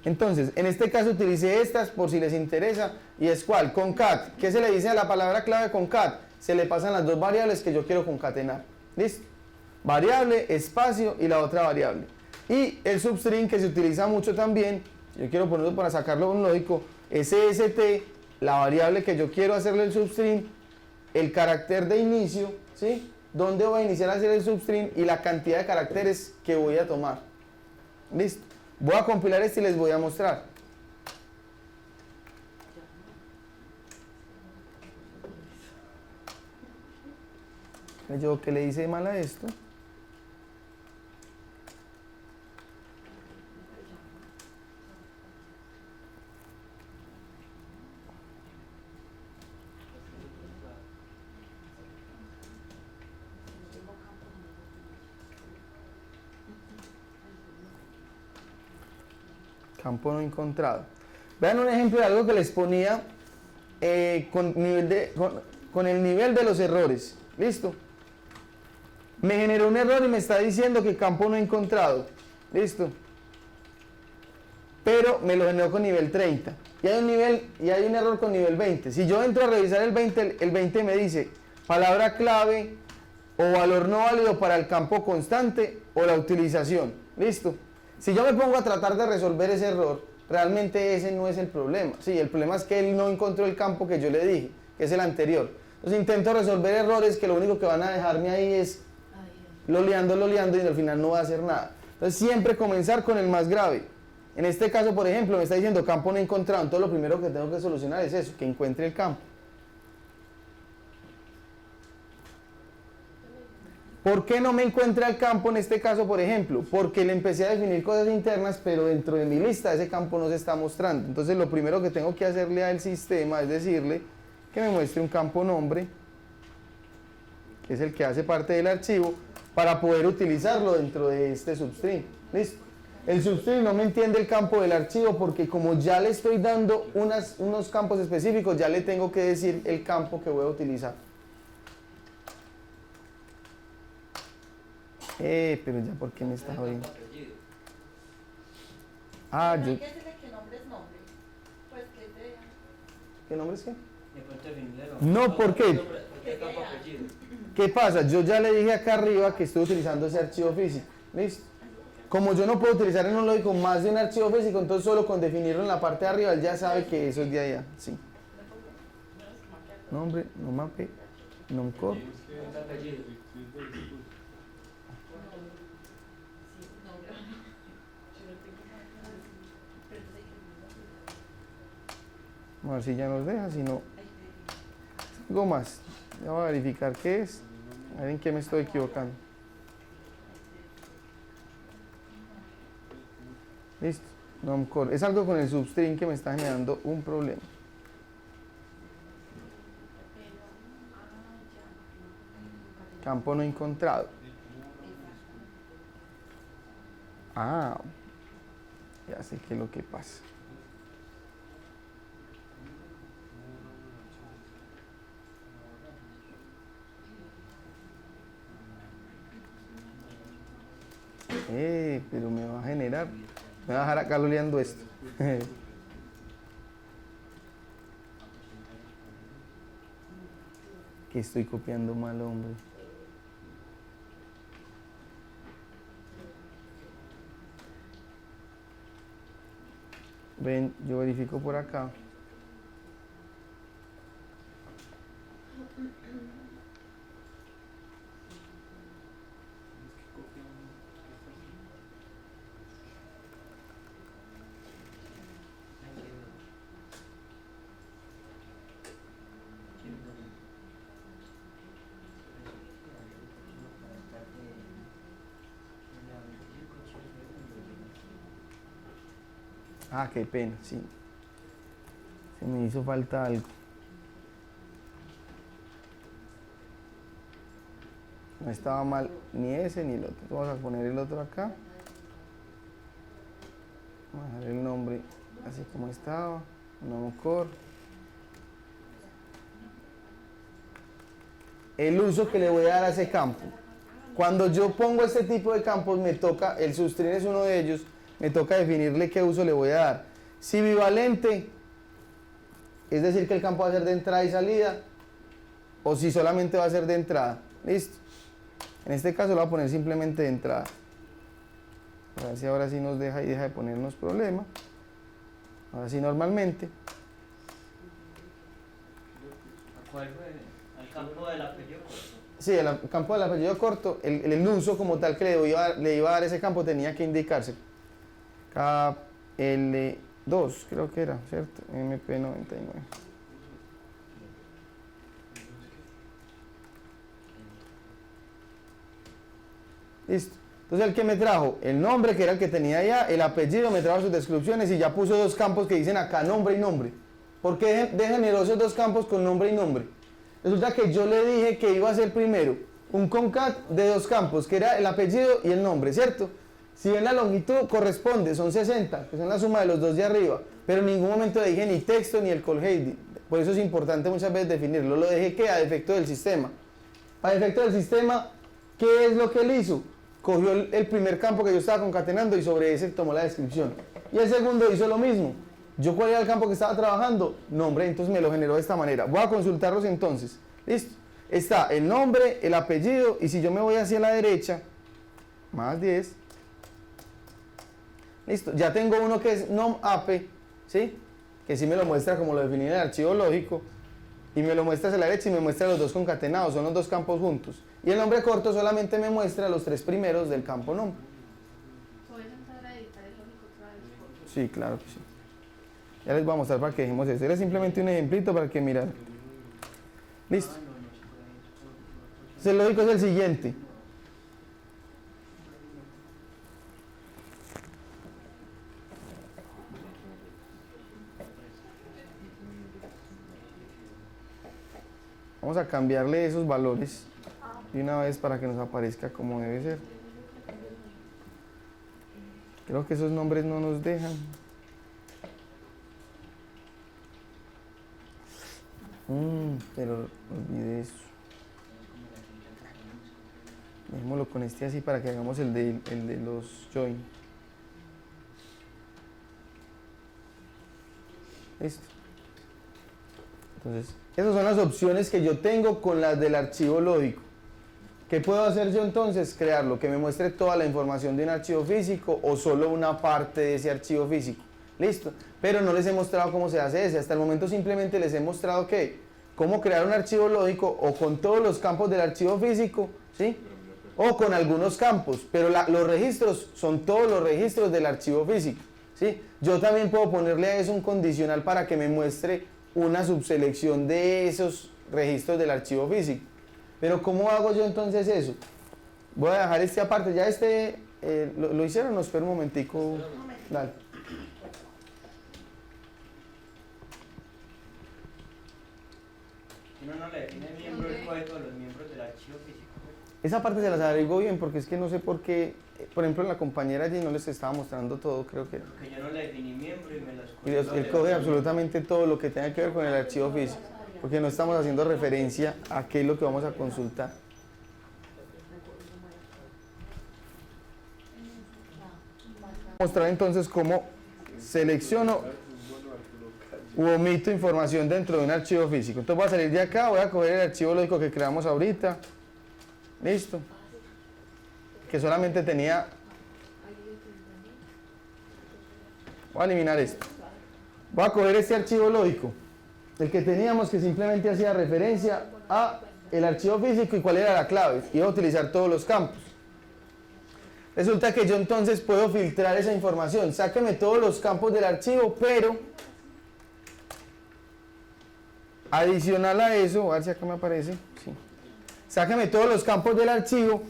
Entonces, en este caso utilicé estas por si les interesa, y es ¿cuál? Concat. ¿Qué se le dice a la palabra clave concat? Se le pasan las dos variables que yo quiero concatenar. ¿Listo? Variable, espacio y la otra variable. Y el substring que se utiliza mucho también, yo quiero ponerlo para sacarlo un lógico, SST, la variable que yo quiero hacerle el substring, el carácter de inicio, ¿sí? Dónde voy a iniciar a hacer el substring y la cantidad de caracteres que voy a tomar. ¿Listo? Voy a compilar esto y les voy a mostrar. ¿Yo qué le hice mal a esto? Campo no encontrado. Vean un ejemplo de algo que les ponía con el nivel de los errores. ¿Listo? Me generó un error y me está diciendo que campo no encontrado. ¿Listo? Pero me lo generó con nivel 30. Y hay un error con nivel 20. Si yo entro a revisar el 20 me dice palabra clave o valor no válido para el campo constante o la utilización. ¿Listo? Si yo me pongo a tratar de resolver ese error, realmente ese no es el problema. Sí, el problema es que él no encontró el campo que yo le dije, que es el anterior. Entonces intento resolver errores que lo único que van a dejarme ahí es loleando y al final no va a hacer nada. Entonces siempre comenzar con el más grave. En este caso, por ejemplo, me está diciendo campo no encontrado. Entonces lo primero que tengo que solucionar es eso, que encuentre el campo. ¿Por qué no me encuentra el campo en este caso, por ejemplo? Porque le empecé a definir cosas internas, pero dentro de mi lista ese campo no se está mostrando. Entonces lo primero que tengo que hacerle al sistema es decirle que me muestre un campo nombre, que es el que hace parte del archivo, para poder utilizarlo dentro de este substring. ¿Listo? El substring no me entiende el campo del archivo porque como ya le estoy dando unos campos específicos, ya le tengo que decir el campo que voy a utilizar. Pero ya, ¿por qué me está jodiendo? Ah, No yo... hay que decirle que nombre es nombre. Pues que sea. ¿Qué nombre es qué? De pronto definirle No, ¿por qué? ¿Qué campo apellido? ¿Qué pasa? Yo ya le dije acá arriba que estoy utilizando ese archivo físico. ¿Listo? Como yo no puedo utilizar en un lógico más de un archivo físico, entonces solo con definirlo en la parte de arriba, él ya sabe que eso es de allá. Sí. Nombre, nomape, nomcor. ¿Qué apellido? A ver si ya nos deja, si no... Algo más. Ya voy a verificar qué es. A ver en qué me estoy equivocando. Listo. Nomcor. Es algo con el substring que me está generando un problema. Campo no encontrado. Ah, ya sé qué es lo que pasa. Pero me va a generar, me va a dejar acá loleando esto. Que estoy copiando mal, hombre. Ven, yo verifico por acá. Ah, qué pena, sí. Se me hizo falta algo. No estaba mal ni ese ni el otro. Vamos a poner el otro acá. Vamos a dejar el nombre así como estaba. Nomcor. El uso que le voy a dar a ese campo. Cuando yo pongo este tipo de campos, me toca, el substring es uno de ellos, me toca definirle qué uso le voy a dar. Si bivalente, es decir que el campo va a ser de entrada y salida, o si solamente va a ser de entrada. Listo. En este caso lo voy a poner simplemente de entrada. A ver si ahora sí nos deja y deja de ponernos problema. Ahora sí normalmente. ¿Cuál fue? ¿Al campo del apellido corto? Sí, el campo del apellido corto, el uso como tal que le iba a dar ese campo tenía que indicarse. KL2 creo que era, ¿cierto? MP99. Listo. Entonces el que me trajo el nombre, que era el que tenía allá, el apellido, me trajo sus descripciones y ya puso dos campos que dicen acá nombre y nombre. ¿Por qué generó esos dos campos con nombre y nombre? Resulta que yo le dije que iba a ser primero un concat de dos campos, que era el apellido y el nombre, ¿cierto? Si ven la longitud corresponde, son 60, que son la suma de los dos de arriba, pero en ningún momento le dije ni texto ni el colhead. Por eso es importante muchas veces definirlo. Lo dejé que a defecto del sistema. A defecto del sistema, ¿qué es lo que él hizo? Cogió el primer campo que yo estaba concatenando y sobre ese tomó la descripción. Y el segundo hizo lo mismo. ¿Yo cuál era el campo que estaba trabajando? Nombre, entonces me lo generó de esta manera. Voy a consultarlos entonces. ¿Listo? Está el nombre, el apellido, y si yo me voy hacia la derecha, más 10. Listo, ya tengo uno que es nomape, ¿sí? Que sí me lo muestra como lo definí en el archivo lógico, y me lo muestra hacia la derecha y me muestra los dos concatenados, son los dos campos juntos. Y el nombre corto solamente me muestra los tres primeros del campo nombre. ¿Puedes entrar a editar el lógico otra vez? Sí, claro que sí. Ya les voy a mostrar para que dejemos eso. Era simplemente un ejemplito para que miren. Listo. Entonces el lógico es el siguiente. Vamos a cambiarle esos valores de una vez para que nos aparezca como debe ser. Creo que esos nombres no nos dejan. Pero olvidé eso. Dejémoslo con este así para que hagamos el de los join. Listo. Entonces, esas son las opciones que yo tengo con las del archivo lógico. ¿Qué puedo hacer yo entonces? Crearlo, que me muestre toda la información de un archivo físico o solo una parte de ese archivo físico. Listo. Pero no les he mostrado cómo se hace ese. Hasta el momento simplemente les he mostrado cómo crear un archivo lógico o con todos los campos del archivo físico, ¿sí? O con algunos campos, pero los registros son todos los registros del archivo físico, ¿sí? Yo también puedo ponerle a eso un condicional para que me muestre una subselección de esos registros del archivo físico. Pero ¿cómo hago yo entonces eso? Voy a dejar este aparte, ya ¿lo hicieron? No, espera un momentico. Dale. Uno no le define miembro el código de los miembros del archivo físico. Esa parte se las averiguo bien porque es que no sé por qué, por ejemplo, la compañera allí no les estaba mostrando todo, creo que... Porque yo no le definí miembro y me las Y él coge absolutamente todo lo que tenga que ver con el archivo físico, porque no estamos haciendo referencia a qué es lo que vamos a consultar. Mostrar entonces cómo selecciono u omito información dentro de un archivo físico. Entonces voy a salir de acá, voy a coger el archivo lógico que creamos ahorita. Listo. Que solamente tenía... Voy a eliminar esto. Voy a coger este archivo lógico, el que teníamos, que simplemente hacía referencia a el archivo físico y cuál era la clave. Iba a utilizar todos los campos. Resulta que yo entonces puedo filtrar esa información. Sáqueme todos los campos del archivo, pero adicional a eso, a ver si acá me aparece. Sí. Sáqueme todos los campos del archivo,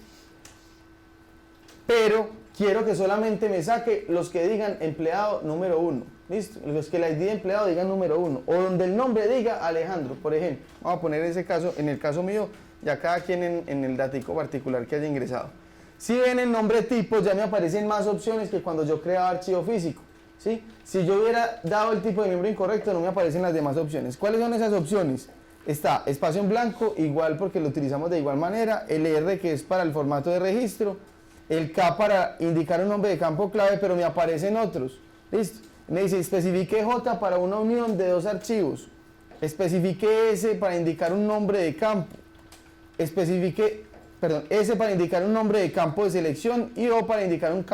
pero quiero que solamente me saque los que digan empleado número 1. ¿Listo? Los que el ID de empleado digan número 1. O donde el nombre diga Alejandro, por ejemplo. Vamos a poner ese caso, en el caso mío, ya cada quien en el datico particular que haya ingresado. Si ven el nombre tipo, ya me aparecen más opciones que cuando yo creaba archivo físico, ¿sí? Si yo hubiera dado el tipo de miembro incorrecto, no me aparecen las demás opciones. ¿Cuáles son esas opciones? Está espacio en blanco, igual porque lo utilizamos de igual manera, el R que es para el formato de registro, el K para indicar un nombre de campo clave, pero me aparecen otros. ¿Listo? Me dice especifique J para una unión de dos archivos, especifique S para indicar un nombre de campo, S para indicar un nombre de campo de selección y O para indicar un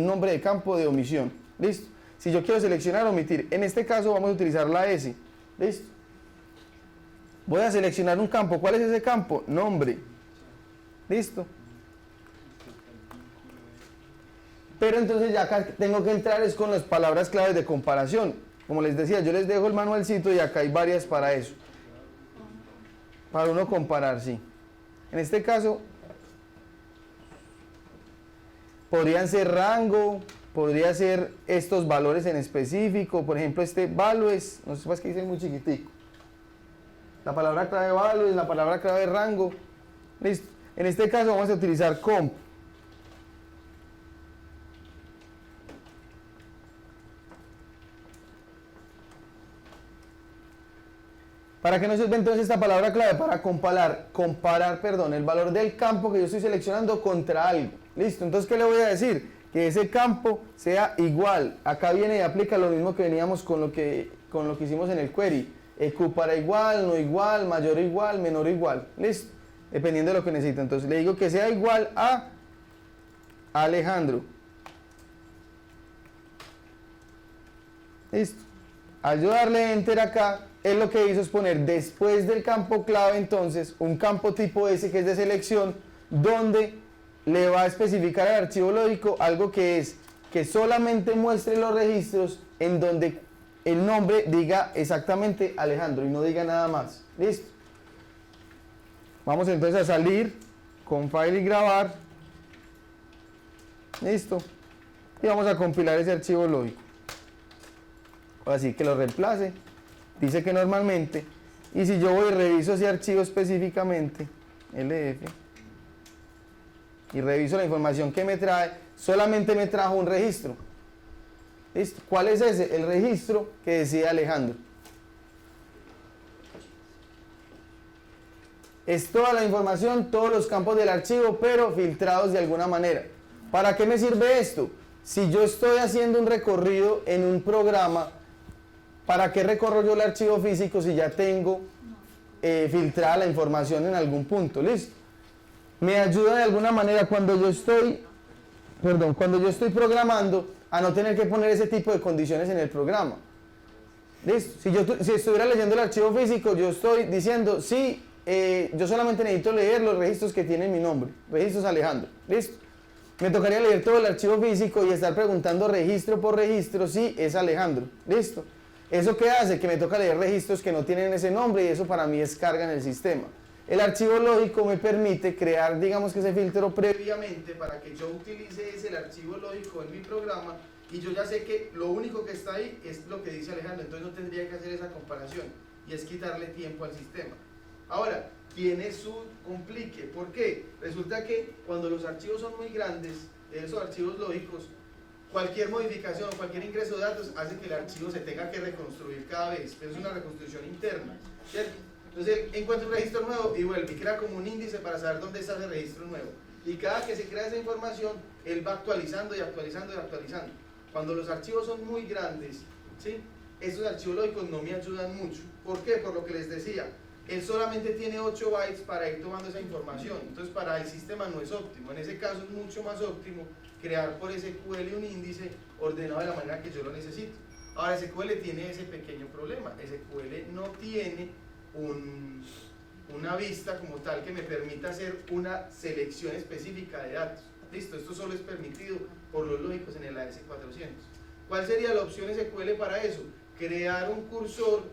nombre de campo de omisión. ¿Listo? Si yo quiero seleccionar o omitir, en este caso vamos a utilizar la S. ¿Listo? Voy a seleccionar un campo. ¿Cuál es ese campo? Nombre. ¿Listo? Pero entonces ya acá tengo que entrar es con las palabras claves de comparación. Como les decía, yo les dejo el manualcito y acá hay varias para eso. Para uno comparar, sí. En este caso, podrían ser rango, podría ser estos valores en específico, por ejemplo este values, no sé, es que dice muy chiquitico. La palabra clave values, la palabra clave rango, listo. En este caso vamos a utilizar comp. ¿Para qué nos sirve entonces esta palabra clave? Para comparar el valor del campo que yo estoy seleccionando contra algo. Listo, entonces ¿qué le voy a decir? Que ese campo sea igual. Acá viene y aplica lo mismo que veníamos con lo que hicimos en el query. EQ para igual, no igual, mayor o igual, menor o igual. Listo, dependiendo de lo que necesito. Entonces le digo que sea igual a Alejandro. Listo. Al yo darle enter acá, él lo que hizo es poner después del campo clave entonces un campo tipo S que es de selección, donde le va a especificar al archivo lógico algo que es que solamente muestre los registros en donde el nombre diga exactamente Alejandro y no diga nada más. ¿Listo? Vamos entonces a salir con file y grabar. Listo. Y vamos a compilar ese archivo lógico. Así que lo reemplace. Dice que normalmente, Y si yo voy y reviso ese archivo específicamente, LF, y reviso la información que me trae, solamente me trajo un registro. ¿Listo? ¿Cuál es ese? El registro que decía Alejandro. Es toda la información, todos los campos del archivo, pero filtrados de alguna manera. ¿Para qué me sirve esto? Si yo estoy haciendo un recorrido en un programa, ¿para qué recorro yo el archivo físico si ya tengo filtrada la información en algún punto? ¿Listo? Me ayuda de alguna manera cuando yo estoy programando a no tener que poner ese tipo de condiciones en el programa. ¿Listo? Si estuviera leyendo el archivo físico, yo estoy diciendo, sí, yo solamente necesito leer los registros que tienen mi nombre, registros Alejandro. ¿Listo? Me tocaría leer todo el archivo físico y estar preguntando registro por registro si es Alejandro. ¿Listo? ¿Eso qué hace? Que me toca leer registros que no tienen ese nombre y eso para mí es carga en el sistema. El archivo lógico me permite crear, digamos que ese filtro previamente para que yo utilice el archivo lógico en mi programa y yo ya sé que lo único que está ahí es lo que dice Alejandro, entonces no tendría que hacer esa comparación y es quitarle tiempo al sistema. Ahora, tiene su complique. ¿Por qué? Resulta que cuando los archivos son muy grandes, esos archivos lógicos, cualquier modificación, cualquier ingreso de datos hace que el archivo se tenga que reconstruir cada vez, pero es una reconstrucción interna, ¿cierto? Entonces encuentra un registro nuevo y vuelve y crea como un índice para saber dónde está ese registro nuevo. Y cada que se crea esa información, él va actualizando y actualizando y actualizando. Cuando los archivos son muy grandes, ¿sí? Esos archivos lógicos no me ayudan mucho. ¿Por qué? Por lo que les decía. Él solamente tiene 8 bytes para ir tomando esa información, entonces para el sistema no es óptimo. En ese caso es mucho más óptimo crear por SQL un índice ordenado de la manera que yo lo necesito. Ahora SQL tiene ese pequeño problema, SQL no tiene una vista como tal que me permita hacer una selección específica de datos. Listo, esto solo es permitido por los lógicos en el AS400. ¿Cuál sería la opción SQL para eso? Crear un cursor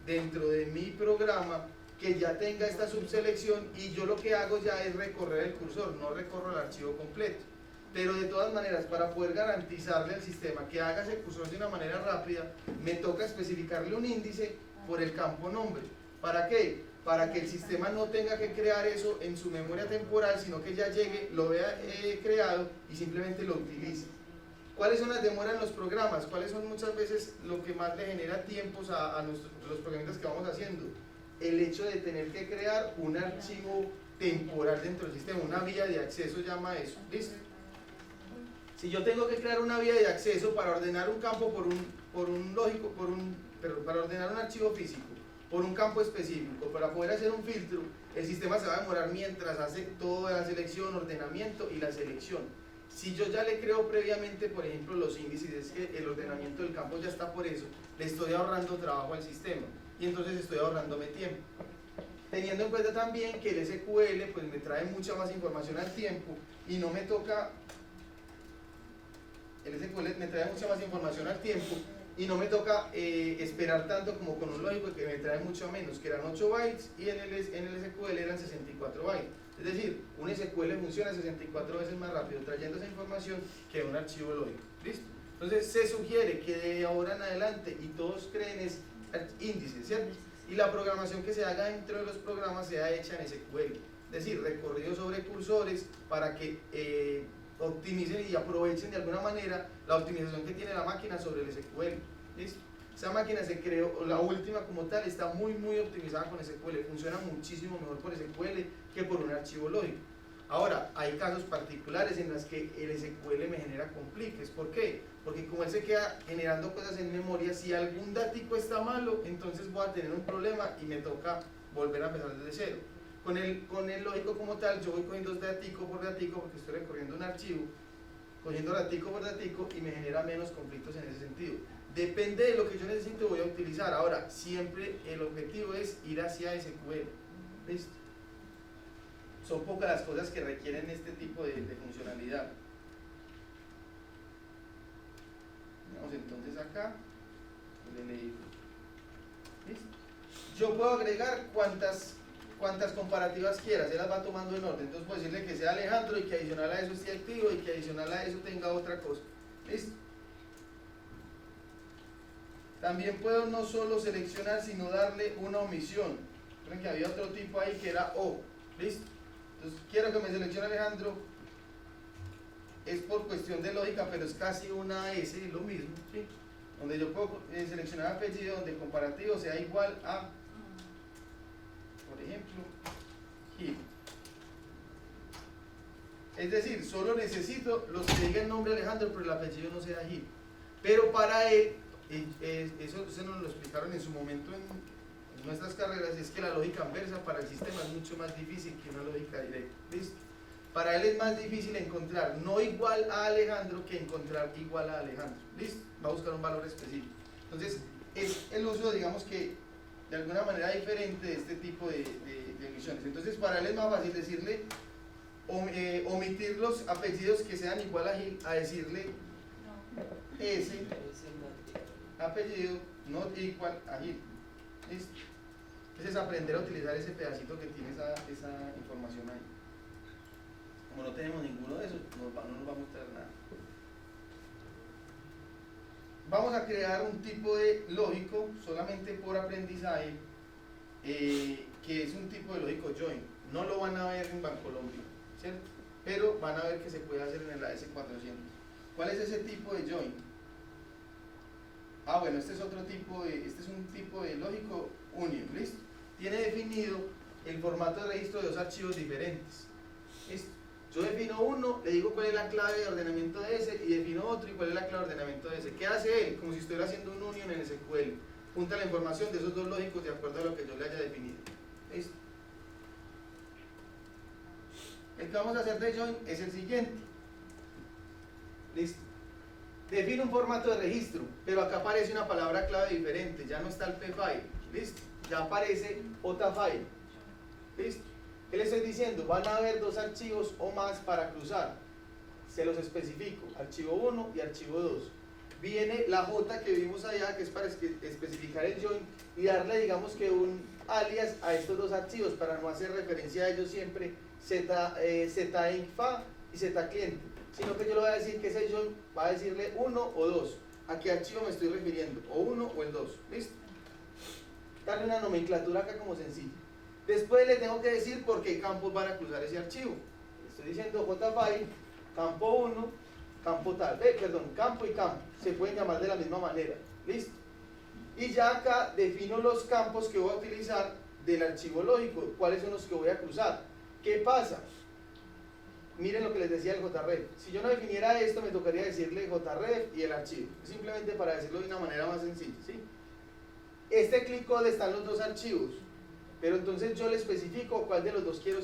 dentro de mi programa que ya tenga esta subselección y yo lo que hago ya es recorrer el cursor, no recorro el archivo completo. Pero de todas maneras, para poder garantizarle al sistema que haga ese cursor de una manera rápida, me toca especificarle un índice por el campo nombre. ¿Para qué? Para que el sistema no tenga que crear eso en su memoria temporal, sino que ya llegue, lo vea creado y simplemente lo utilice. ¿Cuáles son las demoras en los programas? ¿Cuáles son muchas veces lo que más le genera tiempos a los programas que vamos haciendo? El hecho de tener que crear un archivo temporal dentro del sistema, una vía de acceso llama eso. ¿Listo? Si yo tengo que crear una vía de acceso para ordenar un campo para ordenar un archivo físico, por un campo específico, para poder hacer un filtro, el sistema se va a demorar mientras hace toda la selección, ordenamiento y la selección. Si yo ya le creo previamente, por ejemplo, los índices, es que el ordenamiento del campo ya está por eso, le estoy ahorrando trabajo al sistema y entonces estoy ahorrándome tiempo. Teniendo en cuenta también que el SQL pues me trae mucha más información al tiempo y no me toca, el SQL me trae mucha más información al tiempo y no me toca esperar tanto como con un lógico que me trae mucho menos, que eran 8 bytes y en el SQL eran 64 bytes. Es decir, un SQL funciona 64 veces más rápido trayendo esa información que un archivo lógico. ¿Listo? Entonces se sugiere que de ahora en adelante, y todos creen, es índices, ¿cierto? Y la programación que se haga dentro de los programas sea hecha en SQL. Es decir, recorridos sobre cursores para que optimicen y aprovechen de alguna manera la optimización que tiene la máquina sobre el SQL. ¿Listo? Esa máquina se creó, la última como tal, está muy optimizada con SQL, funciona muchísimo mejor por SQL que por un archivo lógico. Ahora, hay casos particulares en los que el SQL me genera compliques. ¿Por qué? Porque como él se queda generando cosas en memoria, si algún datico está malo, entonces voy a tener un problema y me toca volver a empezar desde cero. Con el lógico como tal, yo voy cogiendo datico por datico porque estoy recorriendo un archivo, cogiendo datico por datico y me genera menos conflictos en ese sentido. Depende de lo que yo necesito, voy a utilizar. Ahora, siempre el objetivo es ir hacia SQL. ¿Listo? Son pocas las cosas que requieren este tipo de funcionalidad. Vamos entonces acá. ¿Listo? Yo puedo agregar cuantas comparativas quiera, se las va tomando en orden. Entonces puedo decirle que sea Alejandro y que adicional a eso esté activo y que adicional a eso tenga otra cosa. ¿Listo? También puedo no solo seleccionar, sino darle una omisión. Miren que había otro tipo ahí que era O, ¿listo? Entonces quiero que me seleccione Alejandro, es por cuestión de lógica, pero es casi una S, es lo mismo, ¿sí? Donde yo puedo seleccionar apellido donde el comparativo sea igual a, por ejemplo, Gil. Es decir, solo necesito los que digan el nombre Alejandro, pero el apellido no sea Gil. Pero para él, eso se nos lo explicaron en su momento en nuestras carreras, es que la lógica inversa para el sistema es mucho más difícil que una lógica directa. ¿Listo? Para él es más difícil encontrar no igual a Alejandro que encontrar igual a Alejandro. ¿Listo? Va a buscar un valor específico. Entonces, es el uso, digamos que, de alguna manera diferente de este tipo de omisiones. Entonces, para él es más fácil decirle, omitir los apellidos que sean igual a Gil, a decirle S, apellido, no igual a Gil. ¿Listo? Entonces, es aprender a utilizar ese pedacito que tiene esa información ahí. Como no tenemos ninguno de esos, no nos va a mostrar nada. Vamos a crear un tipo de lógico solamente por aprendizaje, que es un tipo de lógico join. No lo van a ver en Bancolombia, ¿cierto? Pero van a ver que se puede hacer en el AS400. ¿Cuál es ese tipo de join? Ah, bueno, este es un tipo de lógico union, ¿listo? Tiene definido el formato de registro de dos archivos diferentes, ¿listo? Yo defino uno, le digo cuál es la clave de ordenamiento de ese, y defino otro y cuál es la clave de ordenamiento de ese. ¿Qué hace él? Como si estuviera haciendo un union en SQL. Junta la información de esos dos lógicos de acuerdo a lo que yo le haya definido. ¿Listo? El que vamos a hacer de join es el siguiente. ¿Listo? Defino un formato de registro, pero acá aparece una palabra clave diferente. Ya no está el p-file. ¿Listo? Ya aparece j-file. ¿Listo? ¿Qué le estoy diciendo? Van a haber dos archivos o más para cruzar. Se los especifico, archivo 1 y archivo 2. Viene la J que vimos allá, que es para especificar el join y darle, digamos que un alias a estos dos archivos para no hacer referencia a ellos siempre z-infa y z-cliente, sino que yo le voy a decir que ese join va a decirle 1 o 2. ¿A qué archivo me estoy refiriendo? O 1 o el 2. ¿Listo? Darle una nomenclatura acá como sencilla. Después le tengo que decir por qué campos van a cruzar ese archivo. Le estoy diciendo jfile, campo 1, campo tal, campo y campo, se pueden llamar de la misma manera. ¿Listo? Y ya acá defino los campos que voy a utilizar del archivo lógico, cuáles son los que voy a cruzar. ¿Qué pasa? Miren lo que les decía el JREF. Si yo no definiera esto, me tocaría decirle JREF y el archivo. Simplemente para decirlo de una manera más sencilla, ¿sí? Este clic code están los dos archivos. Pero entonces yo le especifico cuál de los dos quiero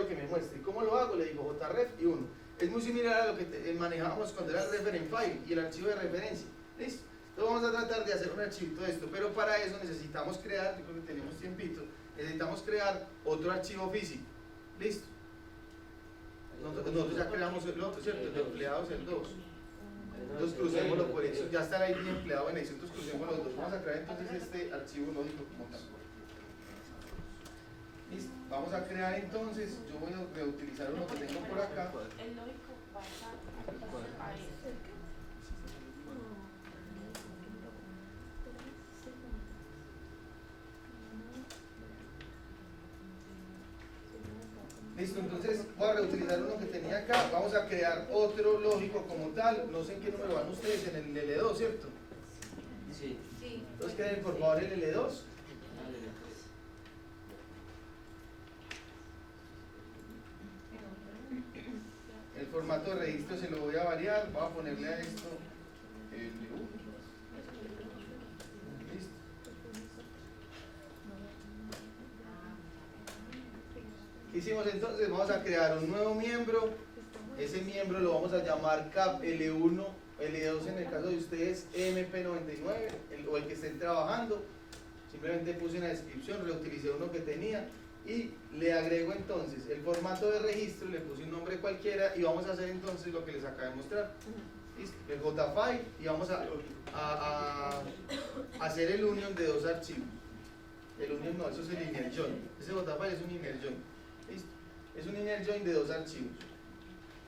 que me muestre. ¿Cómo lo hago? Le digo JREF y 1. Es muy similar a lo que manejábamos cuando era el reference file y el archivo de referencia. ¿Listo? Entonces vamos a tratar de hacer un archivito de esto, pero para eso necesitamos crear, yo creo que tenemos tiempito, necesitamos crear otro archivo físico. ¿Listo? Nosotros ya creamos el otro, ¿cierto? El de empleados el 2. Entonces crucémoslo por eso, ya está el ID empleado en eso, entonces crucemos los dos. Vamos a crear entonces este archivo lógico como tal. Listo, vamos a crear entonces, yo voy a reutilizar uno que tengo por acá. El lógico pasa a eso. Listo, entonces voy a reutilizar uno que tenía acá, vamos a crear otro lógico como tal, no sé en qué número van ustedes, en el L2, ¿cierto? Sí. Sí. Entonces creen por favor el L2. El formato de registro se lo voy a variar, voy a ponerle a esto LU. Listo. ¿Qué hicimos entonces? Vamos a crear un nuevo miembro. Ese miembro lo vamos a llamar CAP L1, L2 en el caso de ustedes MP99 o el que estén trabajando. Simplemente puse una descripción, reutilicé uno que tenía y le agrego entonces el formato de registro, le puse un nombre cualquiera y vamos a hacer entonces lo que les acabo de mostrar. ¿Listo? El JFile y vamos a hacer el union de dos archivos. El union no, eso es el linear join. Ese JFile es un linear join. ¿Listo? Es un linear join de dos archivos.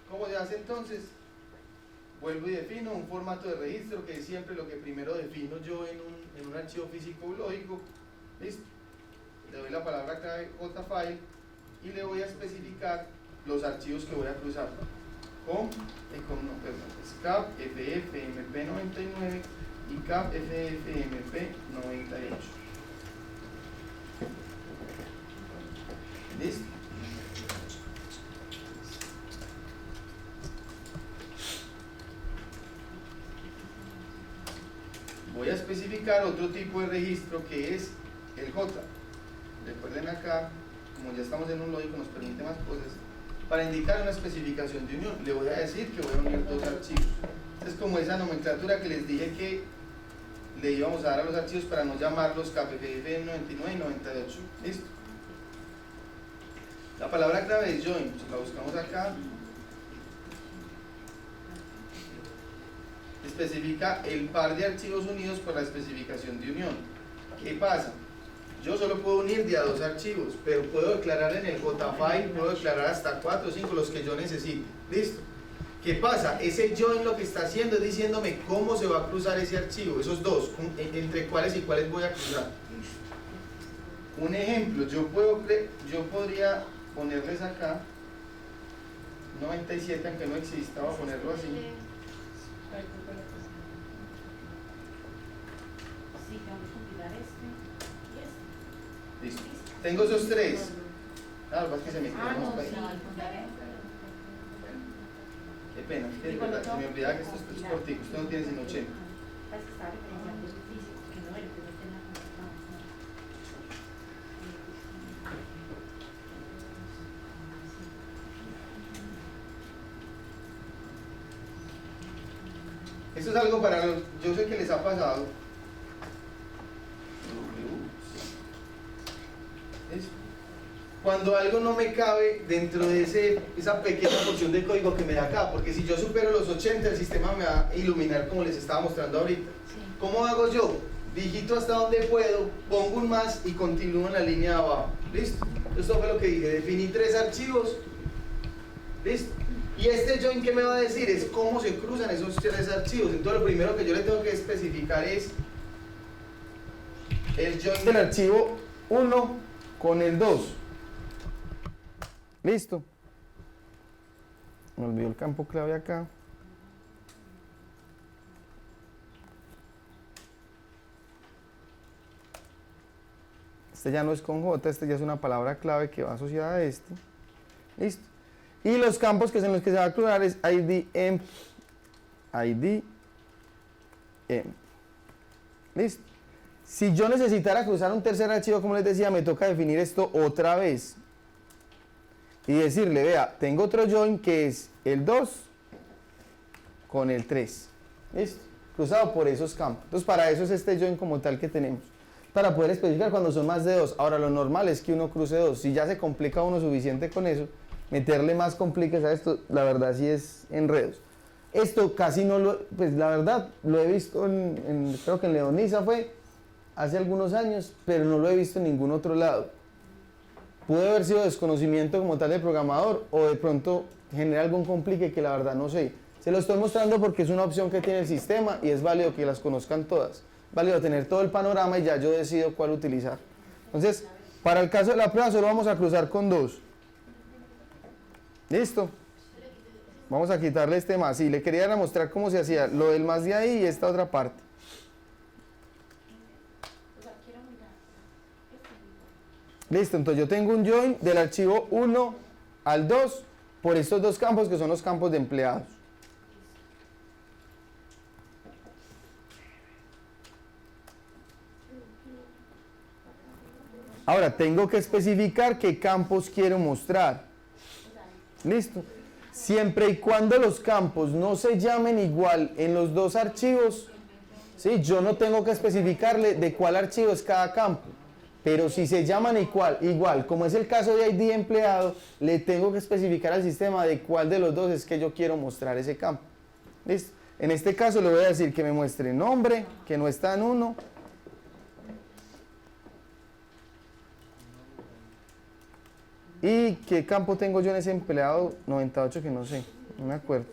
¿Cómo se hace entonces? Vuelvo y defino un formato de registro que es siempre lo que primero defino yo en un archivo físico lógico. ¿Listo? le doy la palabra clave jfile y le voy a especificar los archivos que voy a cruzar con es cap ffmp99 y cap ffmp98. ¿Listo? Voy a especificar otro tipo de registro que es el J. Recuerden acá, como ya estamos en un lógico, nos permite más cosas. Para indicar una especificación de unión, le voy a decir que voy a unir dos archivos. Es como esa nomenclatura que les dije que le íbamos a dar a los archivos para no llamarlos KPFF99 y 98. ¿Listo? La palabra clave es join, la buscamos acá. Especifica el par de archivos unidos por la especificación de unión. ¿Qué pasa? Yo solo puedo unir de a dos archivos, pero puedo declarar en el JFile, puedo declarar hasta 4 o 5 los que yo necesite. ¿Listo? ¿Qué pasa? Ese join lo que está haciendo es diciéndome cómo se va a cruzar ese archivo, esos dos, entre cuáles y cuáles voy a cruzar. Un ejemplo, yo podría ponerles acá 97, aunque no exista, voy a ponerlo así. Sí, tengo que compilar este y este. Listo. Tengo esos tres. Ah, lo que pasa es que se me Ah, quedó no, más sí, para ahí. Qué pena, es que de verdad, se me olvidaba que esto es cortico, usted no tiene sino 80. Las que estaba referenciando es físico, que no era, pero tenía como Esto es algo para los, yo sé que les ha pasado. ¿Listo? Cuando algo no me cabe dentro de esa pequeña porción de código que me da acá, porque si yo supero los 80, el sistema me va a iluminar como les estaba mostrando ahorita. ¿Cómo hago yo? Digito hasta donde puedo, pongo un más y continúo en la línea de abajo. ¿Listo? Esto fue lo que dije, definí 3 archivos. ¿Listo? Y este join, ¿qué me va a decir? Es cómo se cruzan esos 3 archivos. Entonces lo primero que yo le tengo que especificar es el join del archivo 1 con el 2. Listo. Me olvidó el campo clave acá. Este ya no es con J, este ya es una palabra clave que va asociada a este. Listo. Y los campos que son los que se va a cruzar es ID emp. Listo. Si yo necesitara cruzar un tercer archivo, como les decía, me toca definir esto otra vez. Y decirle, vea, tengo otro join que es el 2 con el 3. ¿Listo? Cruzado por esos campos. Entonces, para eso es este join como tal que tenemos. Para poder especificar cuando son más de 2. Ahora, lo normal es que uno cruce 2. Si ya se complica uno suficiente con eso, meterle más compliques a esto, la verdad sí es enredos. Esto casi no lo, pues la verdad, lo he visto creo que en Leonisa fue hace algunos años, pero no lo he visto en ningún otro lado. Puede haber sido desconocimiento como tal del programador o de pronto genera algún complique que la verdad no sé. Se lo estoy mostrando porque es una opción que tiene el sistema y es válido que las conozcan todas. Válido tener todo el panorama y ya yo decido cuál utilizar. Entonces, para el caso de la prueba solo vamos a cruzar con 2. ¿Listo? Vamos a quitarle este más. Sí, le quería mostrar cómo se hacía lo del más de ahí y esta otra parte. Listo, entonces yo tengo un join del archivo 1 al 2 por estos dos campos que son los campos de empleados. Ahora tengo que especificar qué campos quiero mostrar. Listo. Siempre y cuando los campos no se llamen igual en los dos archivos, ¿sí? Yo no tengo que especificarle de cuál archivo es cada campo. Pero si se llaman igual, como es el caso de ID empleado, le tengo que especificar al sistema de cuál de los dos es que yo quiero mostrar ese campo. ¿Listo? En este caso le voy a decir que me muestre nombre, que no está en 1. ¿Y qué campo tengo yo en ese empleado 98 que no sé? No me acuerdo.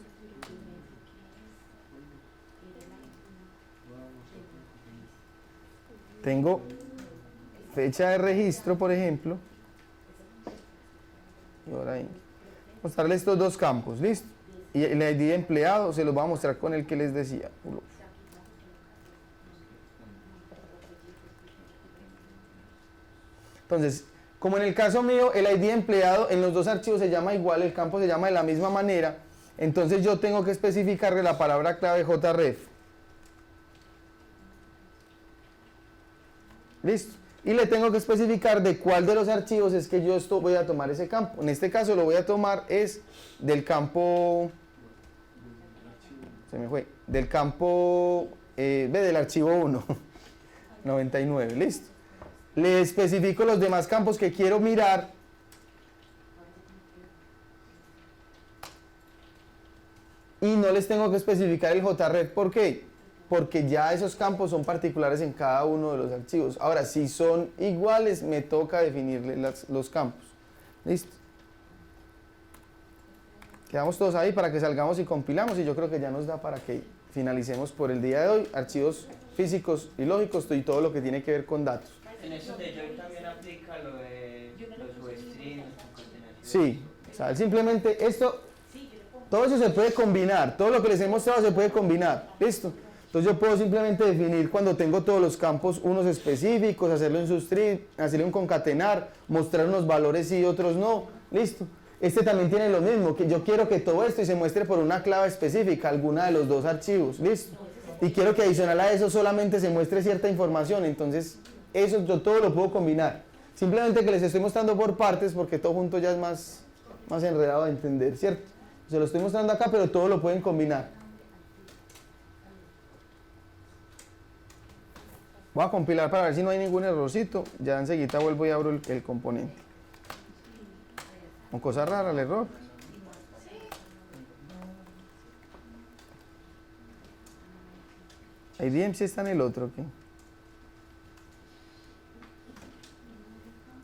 Tengo fecha de registro, por ejemplo, y ahora ahí, mostrarle estos dos campos, ¿listo? Y el ID de empleado se los voy a mostrar con el que les decía. Entonces, como en el caso mío, el ID de empleado en los dos archivos se llama igual, el campo se llama de la misma manera, entonces yo tengo que especificarle la palabra clave JREF. ¿Listo? Y le tengo que especificar de cuál de los archivos es que yo voy a tomar ese campo. En este caso lo voy a tomar es del campo, se me fue, del campo, del archivo 1, 99, listo. Le especifico los demás campos que quiero mirar. Y no les tengo que especificar el JREF. ¿Por qué? Porque ya esos campos son particulares en cada uno de los archivos. Ahora, si son iguales, me toca definirle los campos. ¿Listo? Quedamos todos ahí para que salgamos y compilamos. Y yo creo que ya nos da para que finalicemos por el día de hoy. Archivos físicos y lógicos y todo lo que tiene que ver con datos. En eso de Joy también aplica lo de los substreams, concatenación. Sí, o sea, simplemente esto, todo eso se puede combinar, todo lo que les he mostrado se puede combinar, ¿listo? Entonces yo puedo simplemente definir cuando tengo todos los campos, unos específicos, hacerlo en substring, hacerle un concatenar, mostrar unos valores sí y otros no, ¿listo? Este también tiene lo mismo, que yo quiero que todo esto se muestre por una clave específica, alguna de los dos archivos, ¿listo? Y quiero que adicional a eso solamente se muestre cierta información, entonces eso yo todo lo puedo combinar. Simplemente que les estoy mostrando por partes porque todo junto ya es más enredado de entender, ¿cierto? Se lo estoy mostrando acá, pero todo lo pueden combinar. Voy a compilar para ver si no hay ningún errorcito. Ya enseguida vuelvo y abro el componente. Con cosa rara el error. IDM sí está en el otro, ¿qué?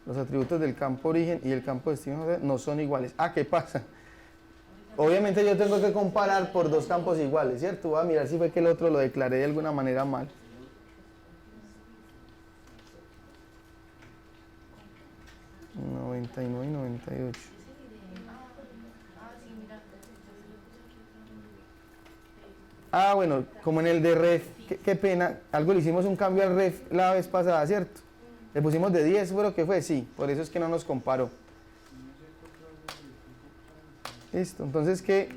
Los atributos del campo origen y el campo destino no son iguales. Ah, ¿qué pasa? Obviamente yo tengo que comparar por dos campos iguales, ¿cierto? Voy a mirar si fue que el otro lo declaré de alguna manera mal. $99 y $98. Ah, bueno, como en el de ref, qué pena, algo le hicimos un cambio al ref la vez pasada, ¿cierto? Le pusimos de 10, ¿pero qué fue? Sí, por eso es que no nos comparó. Listo, entonces, ¿qué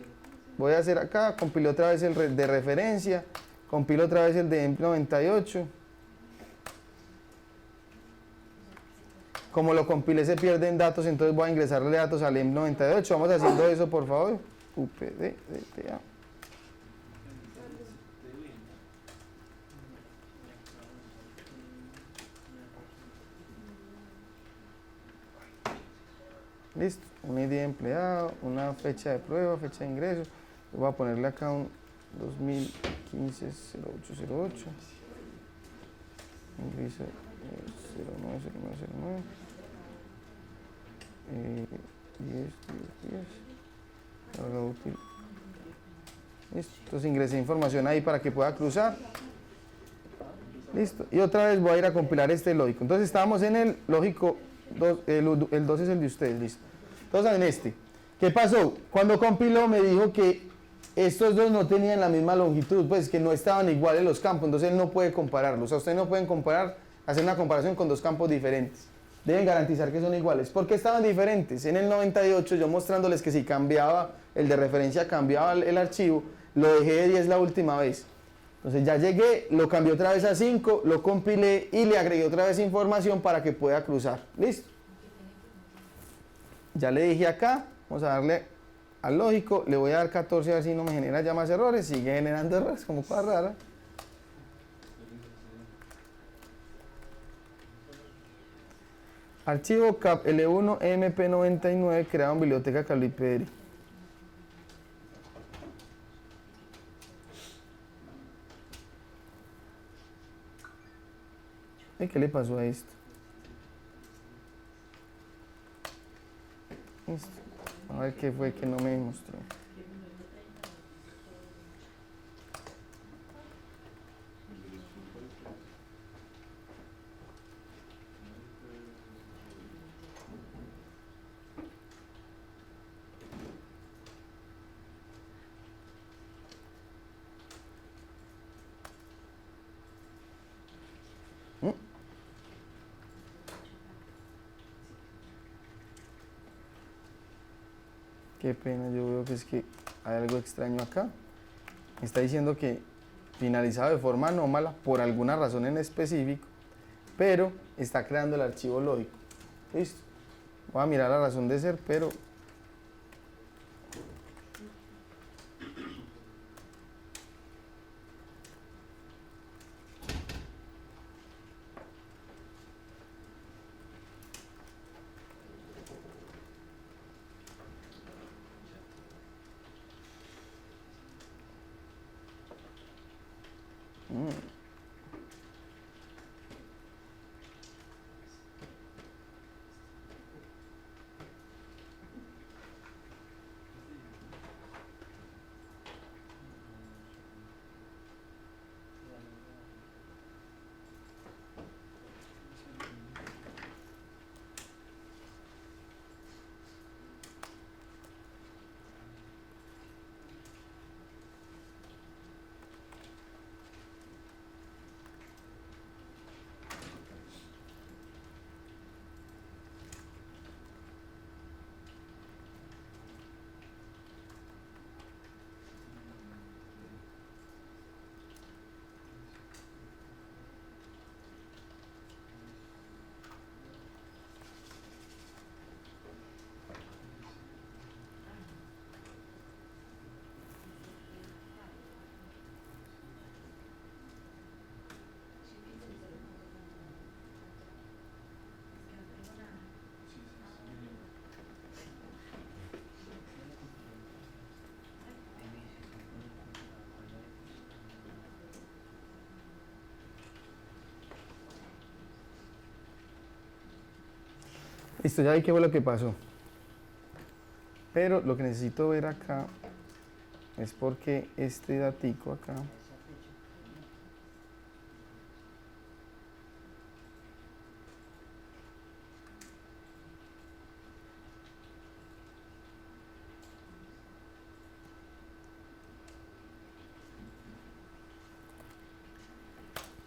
voy a hacer acá? Compilo otra vez el de referencia, compilo otra vez el de EMP98. Como lo compilé se pierden datos, entonces voy a ingresarle datos al EMP98. Vamos haciendo eso, por favor. UPD, DTA. Listo, un ID de empleado, una fecha de prueba, fecha de ingreso. Voy a ponerle acá un 2015-0808. Ingreso 090909. 10. Carga útil. Listo, entonces ingresé información ahí para que pueda cruzar. Listo, y otra vez voy a ir a compilar este lógico. Entonces estábamos en el lógico. El 2 es el de ustedes, listo. Entonces en este, ¿qué pasó? Cuando compiló me dijo que estos dos no tenían la misma longitud, pues que no estaban iguales los campos, entonces él no puede compararlos. O sea, ustedes no pueden comparar, hacer una comparación con dos campos diferentes. Deben garantizar que son iguales. ¿Por qué estaban diferentes? En el 98 yo mostrándoles que si cambiaba el de referencia, cambiaba el archivo, lo dejé de 10 la última vez. Entonces ya llegué, lo cambié otra vez a 5, lo compilé y le agregué otra vez información para que pueda cruzar. ¿Listo? Ya le dije acá, vamos a darle al lógico, le voy a dar 14 a ver si no me genera ya más errores, sigue generando errores como cosa rara. Archivo cap L1 MP99 creado en biblioteca Caliperi. ¿Qué le pasó a esto? Listo. A ver qué fue que no me mostró. Qué pena, yo veo que es que hay algo extraño acá. Me está diciendo que finalizado de forma anómala por alguna razón en específico, pero está creando el archivo lógico. Listo. Voy a mirar la razón de ser, pero listo, ya vi qué fue lo que pasó. Pero lo que necesito ver acá es porque este datico acá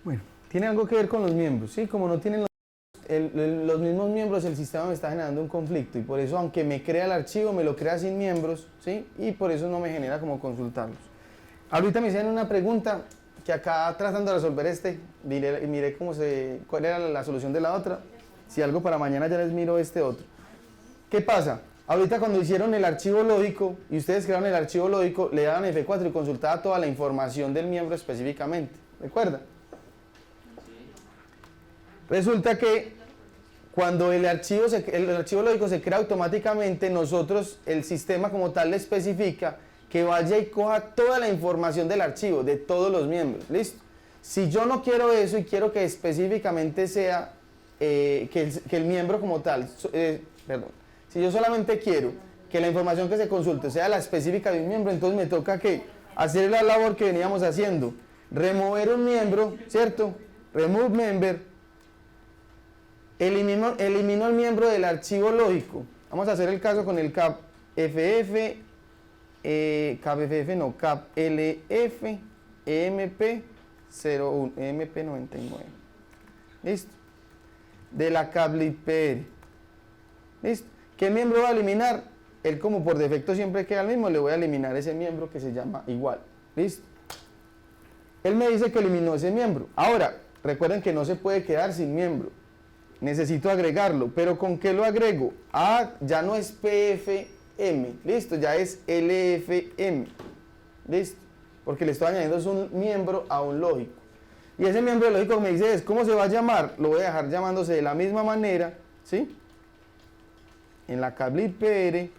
bueno, tiene algo que ver con los miembros, ¿sí? Como no tienen los mismos miembros, el sistema me está generando un conflicto y por eso, aunque me crea el archivo, me lo crea sin miembros, ¿sí? Y por eso no me genera como consultarlos. Ahorita me hicieron una pregunta que acá tratando de resolver miré cuál era la solución de la otra. Si algo para mañana ya les miro este otro. ¿Qué pasa? Ahorita cuando hicieron el archivo lógico y ustedes crearon el archivo lógico, le daban F4 y consultaba toda la información del miembro específicamente. ¿Recuerda? Resulta que cuando el archivo lógico se crea automáticamente, nosotros, el sistema como tal, le especifica que vaya y coja toda la información del archivo, de todos los miembros. ¿Listo? Si yo no quiero eso y quiero que específicamente sea que el miembro como tal, perdón, si yo solamente quiero que la información que se consulte sea la específica de un miembro, entonces me toca que hacer la labor que veníamos haciendo, remover un miembro, ¿cierto? Remove member. Elimino el miembro del archivo lógico. Vamos a hacer el caso con el cap ff, cap lf emp01, emp99. ¿Listo? De la cablipr. ¿Listo? ¿Qué miembro va a eliminar? Él como por defecto siempre queda el mismo, le voy a eliminar ese miembro que se llama igual. ¿Listo? Él me dice que eliminó ese miembro. Ahora, recuerden que no se puede quedar sin miembro. Necesito agregarlo, pero ¿con qué lo agrego? Ah, ya no es PFM, listo, ya es LFM, listo, porque le estoy añadiendo un miembro a un lógico. Y ese miembro lógico me dice, ¿cómo se va a llamar? Lo voy a dejar llamándose de la misma manera, ¿sí? En la cablipr,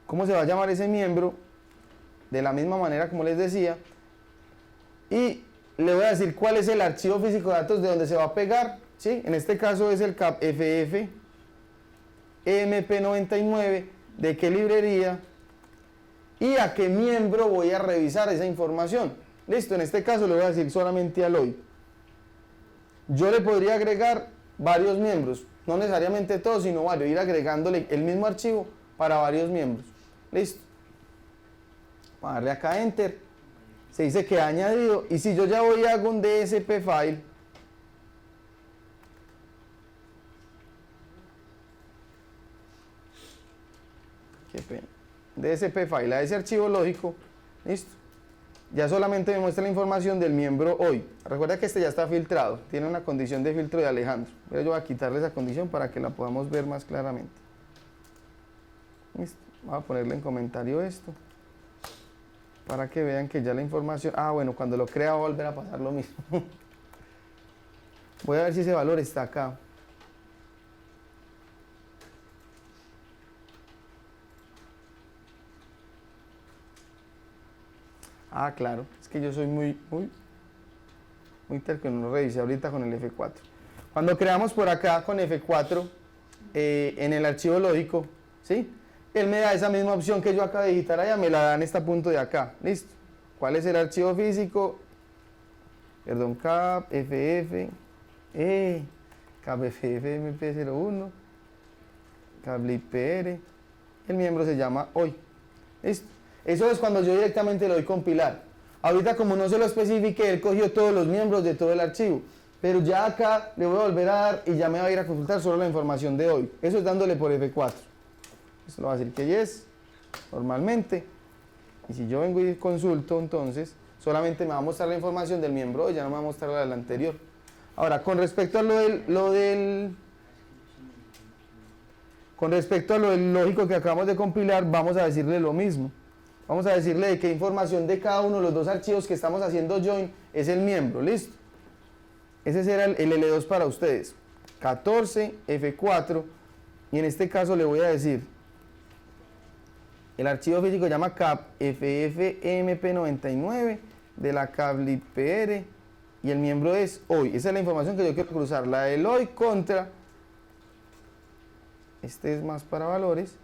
¿cómo se va a llamar ese miembro? De la misma manera como les decía, y le voy a decir cuál es el archivo físico de datos de donde se va a pegar, ¿sí? En este caso es el cap ff emp99, de qué librería y a qué miembro voy a revisar esa información. Listo, en este caso le voy a decir solamente al hoy. Yo le podría agregar varios miembros, no necesariamente todos, sino varios, ir agregándole el mismo archivo para varios miembros. Listo. Voy a darle acá Enter. Se dice que ha añadido, y si yo ya voy y hago un DSP file, qué pena, DSP file, a ese archivo lógico, listo. Ya solamente me muestra la información del miembro hoy. Recuerda que este ya está filtrado, tiene una condición de filtro de Alejandro. Pero yo voy a quitarle esa condición para que la podamos ver más claramente. Listo. Voy a ponerle en comentario esto, para que vean que ya la información... Ah, bueno, cuando lo crea va a volver a pasar lo mismo. Voy a ver si ese valor está acá. Ah, claro, es que yo soy muy terco, no lo revisé ahorita con el F4. Cuando creamos por acá con F4, en el archivo lógico, ¿sí? Él me da esa misma opción que yo acabo de digitar allá, me la da en este punto de acá, listo. ¿Cuál es el archivo físico? Perdón, cap, ff, cap ff mp01, cable IPR, el miembro se llama hoy, listo. Eso es cuando yo directamente le doy compilar. Ahorita como no se lo especifique, él cogió todos los miembros de todo el archivo. Pero ya acá le voy a volver a dar y ya me va a ir a consultar solo la información de hoy. Eso es dándole por F4. Eso lo va a decir que yes, normalmente. Y si yo vengo y consulto, entonces solamente me va a mostrar la información del miembro hoy, ya no me va a mostrar la del anterior. Ahora, con respecto a lo del lógico que acabamos de compilar, vamos a decirle lo mismo. Vamos a decirle de qué información de cada uno de los dos archivos que estamos haciendo join es el miembro, ¿listo? Ese será el L2 para ustedes. 14, F4, y en este caso le voy a decir, el archivo físico se llama cap ffmp99 de la cable IPR, y el miembro es hoy. Esa es la información que yo quiero cruzar, la del hoy contra, este es más para valores,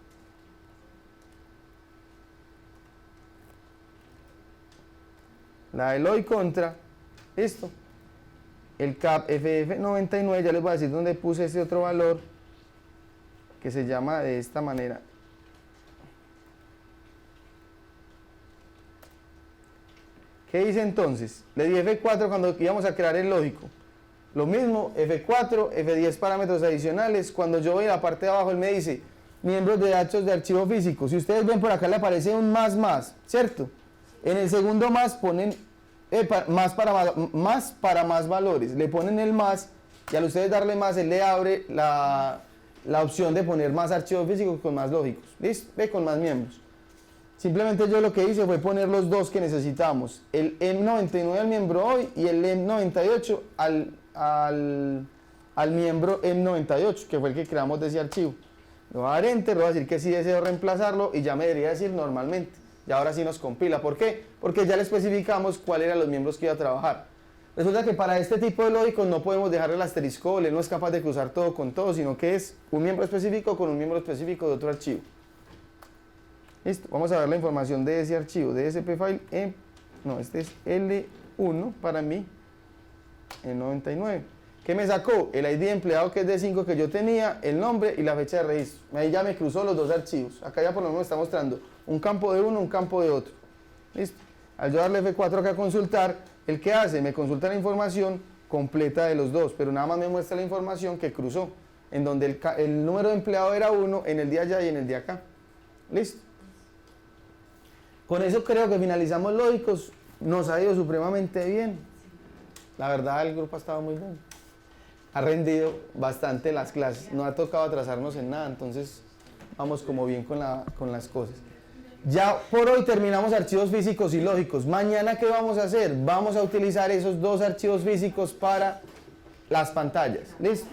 la del hoy contra, listo, el cap ff99, ya les voy a decir dónde puse ese otro valor, que se llama de esta manera. ¿Qué hice entonces? Le di F4 cuando íbamos a crear el lógico. Lo mismo, F4, F10 parámetros adicionales. Cuando yo voy a la parte de abajo, él me dice, miembros de datos de archivo físico. Si ustedes ven por acá le aparece un más, ¿cierto? En el segundo más ponen más para más valores. Le ponen el más y al ustedes darle más, él le abre la opción de poner más archivos físicos con más lógicos. ¿Listo? Ve, con más miembros. Simplemente yo lo que hice fue poner los dos que necesitamos. El M99 al miembro hoy y el M98 al miembro M98, que fue el que creamos de ese archivo. Le voy a dar enter, le voy a decir que sí deseo reemplazarlo y ya me debería decir normalmente. Y ahora sí nos compila. ¿Por qué? Porque ya le especificamos cuáles eran los miembros que iba a trabajar. Resulta que para este tipo de lógicos no podemos dejarle el asterisco, él no es capaz de cruzar todo con todo, sino que es un miembro específico con un miembro específico de otro archivo. Listo, vamos a ver la información de ese archivo, de DSP file, no, este es L1 para mí, el 99. ¿Qué me sacó? El ID de empleado que es de 5 que yo tenía, el nombre y la fecha de registro. Ahí ya me cruzó los dos archivos. Acá ya por lo menos me está mostrando un campo de uno, un campo de otro. Listo. Al yo darle F4 acá a consultar, ¿el qué hace? Me consulta la información completa de los dos, pero nada más me muestra la información que cruzó, en donde el número de empleado era 1 en el de allá y en el de acá. Listo. Con eso creo que finalizamos lógicos. Nos ha ido supremamente bien. La verdad, el grupo ha estado muy bueno. Ha rendido bastante las clases. No ha tocado atrasarnos en nada, entonces vamos como bien con las cosas. Ya por hoy terminamos archivos físicos y lógicos. Mañana, ¿qué vamos a hacer? Vamos a utilizar esos dos archivos físicos para las pantallas. ¿Listo?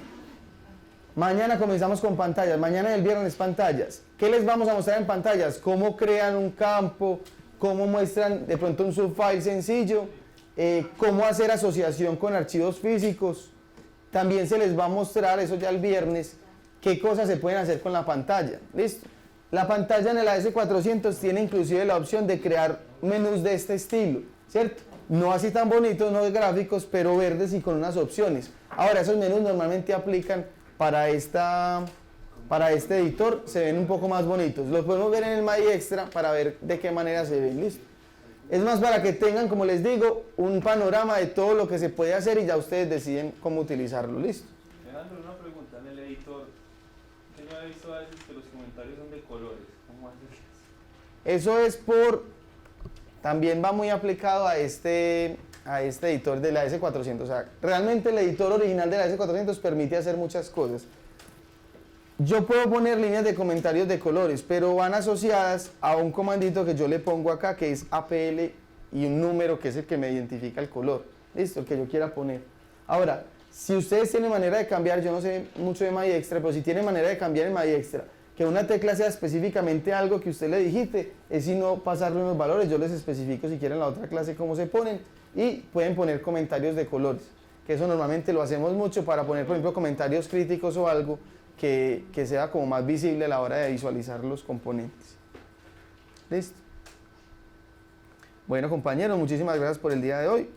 Mañana comenzamos con pantallas. Mañana y el viernes pantallas. ¿Qué les vamos a mostrar en pantallas? Cómo crean un campo, cómo muestran de pronto un subfile sencillo, cómo hacer asociación con archivos físicos. También se les va a mostrar, eso ya el viernes, qué cosas se pueden hacer con la pantalla. ¿Listo? La pantalla en el AS400 tiene inclusive la opción de crear menús de este estilo, ¿cierto? No así tan bonitos, no de gráficos, pero verdes y con unas opciones. Ahora, esos menús normalmente aplican para este editor, se ven un poco más bonitos. Los podemos ver en el My Extra para ver de qué manera se ven. ¿Listo? Es más para que tengan, como les digo, un panorama de todo lo que se puede hacer y ya ustedes deciden cómo utilizarlo. ¿Listo? Alejandro, una pregunta. En el editor, yo he visto a veces que los comentarios son de colores. ¿Cómo así? Eso es también va muy aplicado a este editor de la S400. O sea, realmente el editor original de la S400 permite hacer muchas cosas. Yo puedo poner líneas de comentarios de colores, pero van asociadas a un comandito que yo le pongo acá, que es APL y un número que es el que me identifica el color. Listo, el que yo quiera poner. Ahora, si ustedes tienen manera de cambiar, yo no sé mucho de MyExtra, pero si tienen manera de cambiar en MyExtra, que una tecla sea específicamente algo que usted le dijiste, es si no pasarle unos valores, yo les especifico si quieren la otra clase cómo se ponen y pueden poner comentarios de colores, que eso normalmente lo hacemos mucho para poner, por ejemplo, comentarios críticos o algo que sea como más visible a la hora de visualizar los componentes. ¿Listo? Bueno, compañeros, muchísimas gracias por el día de hoy.